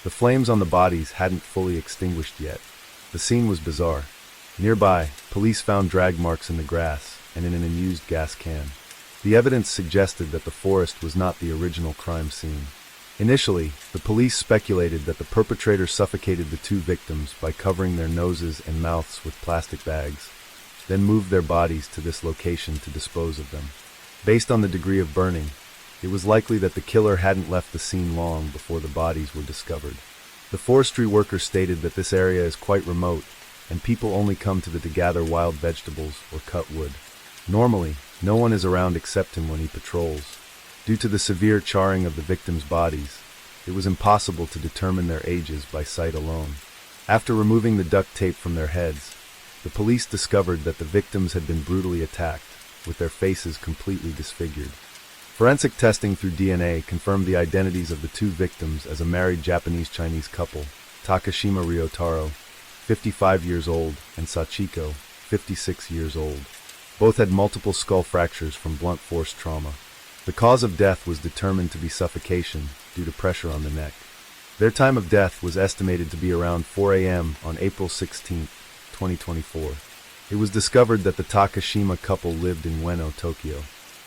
Speaker 1: The flames on the bodies hadn't fully extinguished yet. The scene was bizarre. Nearby, police found drag marks in the grass and in an unused gas can. The evidence suggested that the forest was not the original crime scene. Initially, the police speculated that the perpetrator suffocated the two victims by covering their noses and mouths with plastic bags, then moved their bodies to this location to dispose of them. Based on the degree of burning, it was likely that the killer hadn't left the scene long before the bodies were discovered. The forestry worker stated that this area is quite remote, and people only come to gather wild vegetables or cut wood. Normally, no one is around except him when he patrols. Due to the severe charring of the victims' bodies, it was impossible to determine their ages by sight alone. After removing the duct tape from their heads, the police discovered that the victims had been brutally attacked, with their faces completely disfigured. Forensic testing through DNA confirmed the identities of the two victims as a married Japanese-Chinese couple, Takashima Ryotaro, 55 years old, and Sachiko, 56 years old. Both had multiple skull fractures from blunt force trauma. The cause of death was determined to be suffocation due to pressure on the neck. Their time of death was estimated to be around 4 a.m. on April 16, 2024. It was discovered that the Takashima couple lived in Ueno, Tokyo.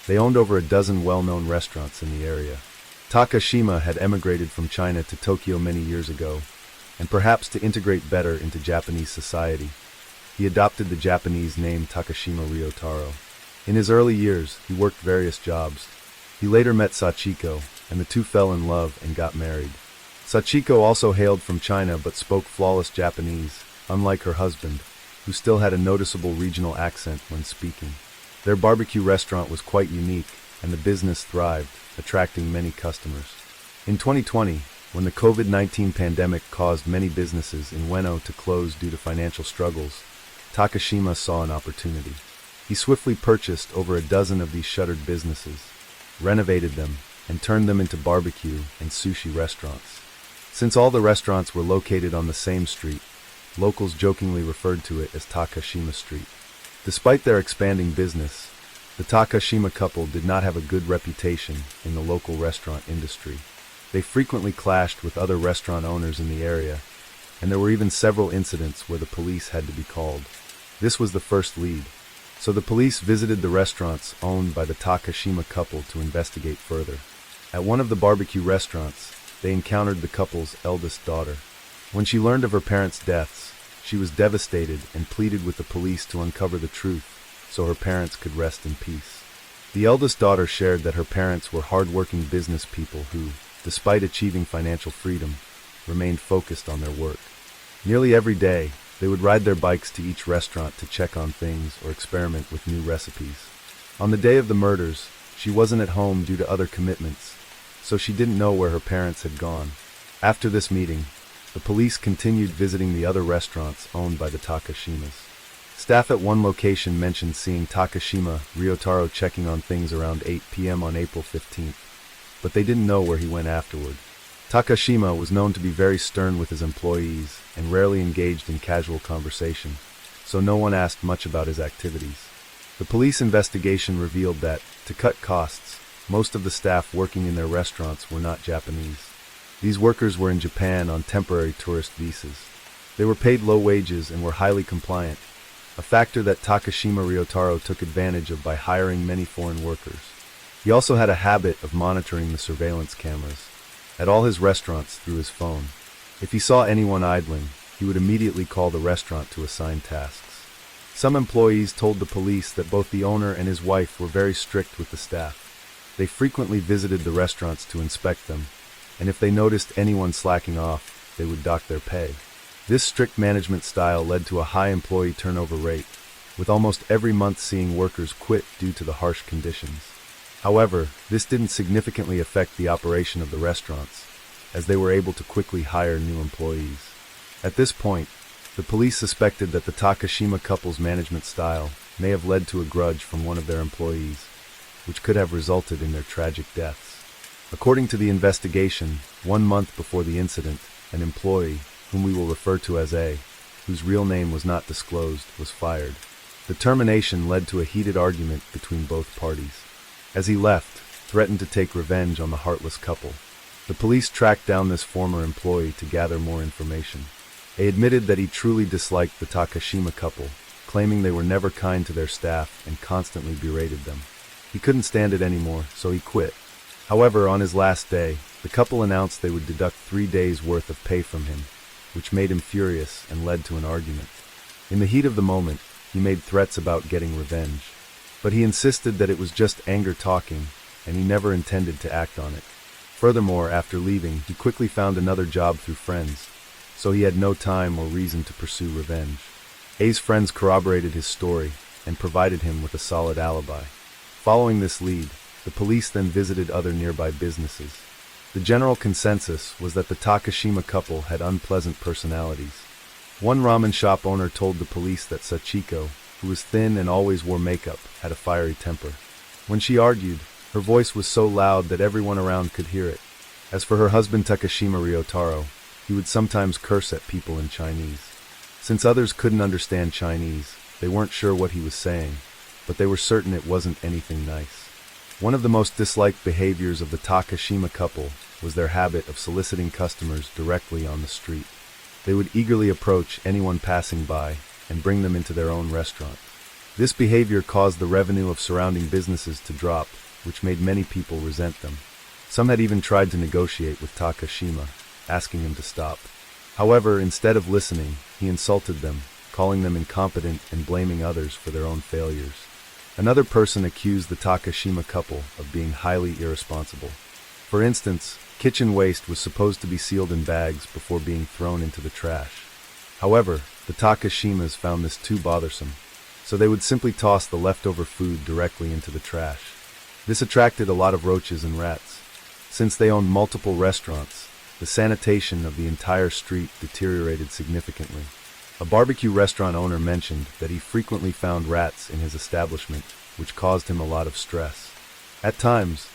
Speaker 1: They owned over a dozen well-known restaurants in the area. Takashima had emigrated from China to Tokyo many years ago, and perhaps to integrate better into Japanese society, he adopted the Japanese name Takashima Ryotaro. In his early years, he worked various jobs. He later met Sachiko, and the two fell in love and got married. Sachiko also hailed from China but spoke flawless Japanese, unlike her husband, who still had a noticeable regional accent when speaking. Their barbecue restaurant was quite unique, and the business thrived, attracting many customers. In 2020, when the COVID-19 pandemic caused many businesses in Ueno to close due to financial struggles, Takashima saw an opportunity. He swiftly purchased over a dozen of these shuttered businesses, renovated them, and turned them into barbecue and sushi restaurants. Since all the restaurants were located on the same street, locals jokingly referred to it as Takashima Street. Despite their expanding business, the Takashima couple did not have a good reputation in the local restaurant industry. They frequently clashed with other restaurant owners in the area, and there were even several incidents where the police had to be called. This was the first lead, so the police visited the restaurants owned by the Takashima couple to investigate further. At one of the barbecue restaurants, they encountered the couple's eldest daughter. When she learned of her parents' deaths, she was devastated and pleaded with the police to uncover the truth so her parents could rest in peace. The eldest daughter shared that her parents were hard-working business people who, despite achieving financial freedom, remained focused on their work. Nearly every day, they would ride their bikes to each restaurant to check on things or experiment with new recipes. On the day of the murders, she wasn't at home due to other commitments, so she didn't know where her parents had gone. After this meeting, the police continued visiting the other restaurants owned by the Takashimas. Staff at one location mentioned seeing Takashima Ryotaro checking on things around 8 p.m. on April 15th, but they didn't know where he went afterward. Takashima was known to be very stern with his employees and rarely engaged in casual conversation, so no one asked much about his activities. The police investigation revealed that, to cut costs, most of the staff working in their restaurants were not Japanese.
Speaker 2: These workers were in Japan on temporary tourist visas. They were paid low wages and were highly compliant, a factor that Takashima Ryotaro took advantage of by hiring many foreign workers. He also had a habit of monitoring the surveillance cameras at all his restaurants through his phone. If he saw anyone idling, he would immediately call the restaurant to assign tasks. Some employees told the police that both the owner and his wife were very strict with the staff. They frequently visited the restaurants to inspect them, and if they noticed anyone slacking off, they would dock their pay. This strict management style led to a high employee turnover rate, with almost every month seeing workers quit due to the harsh conditions. However, this didn't significantly affect the operation of the restaurants, as they were able to quickly hire new employees. At this point, the police suspected that the Takashima couple's management style may have led to a grudge from one of their employees, which could have resulted in their tragic deaths. According to the investigation, 1 month before the incident, an employee, whom we will refer to as A, whose real name was not disclosed, was fired. The termination led to a heated argument between both parties. As he left, threatened to take revenge on the heartless couple. The police tracked down this former employee to gather more information. He admitted that he truly disliked the Takashima couple, claiming they were never kind to their staff and constantly berated them. He couldn't stand it anymore, so he quit. However, on his last day, the couple announced they would deduct 3 days' worth of pay from him, which made him furious and led to an argument. In the heat of the moment, he made threats about getting revenge. But he insisted that it was just anger talking, and he never intended to act on it. Furthermore, after leaving, he quickly found another job through friends, so he had no time or reason to pursue revenge. A's friends corroborated his story and provided him with a solid alibi. Following this lead, the police then visited other nearby businesses. The general consensus was that the Takashima couple had unpleasant personalities. One ramen shop owner told the police that Sachiko, who was thin and always wore makeup, had a fiery temper. When she argued, her voice was so loud that everyone around could hear it. As for her husband Takashima Ryotaro, he would sometimes curse at people in Chinese. Since others couldn't understand Chinese, they weren't sure what he was saying, but they were certain it wasn't anything nice. One of the most disliked behaviors of the Takashima couple was their habit of soliciting customers directly on the street. They would eagerly approach anyone passing by and bring them into their own restaurant. This behavior caused the revenue of surrounding businesses to drop, which made many people resent them. Some had even tried to negotiate with Takashima, asking him to stop. However, instead of listening, he insulted them, calling them incompetent and blaming others for their own failures. Another person accused the Takashima couple of being highly irresponsible. For instance, kitchen waste was supposed to be sealed in bags before being thrown into the trash. However, the Takashimas found this too bothersome, so they would simply toss the leftover food directly into the trash. This attracted a lot of roaches and rats. Since they owned multiple restaurants, the sanitation of the entire street deteriorated significantly. A barbecue restaurant owner mentioned that he frequently found rats in his establishment, which caused him a lot of stress. At times,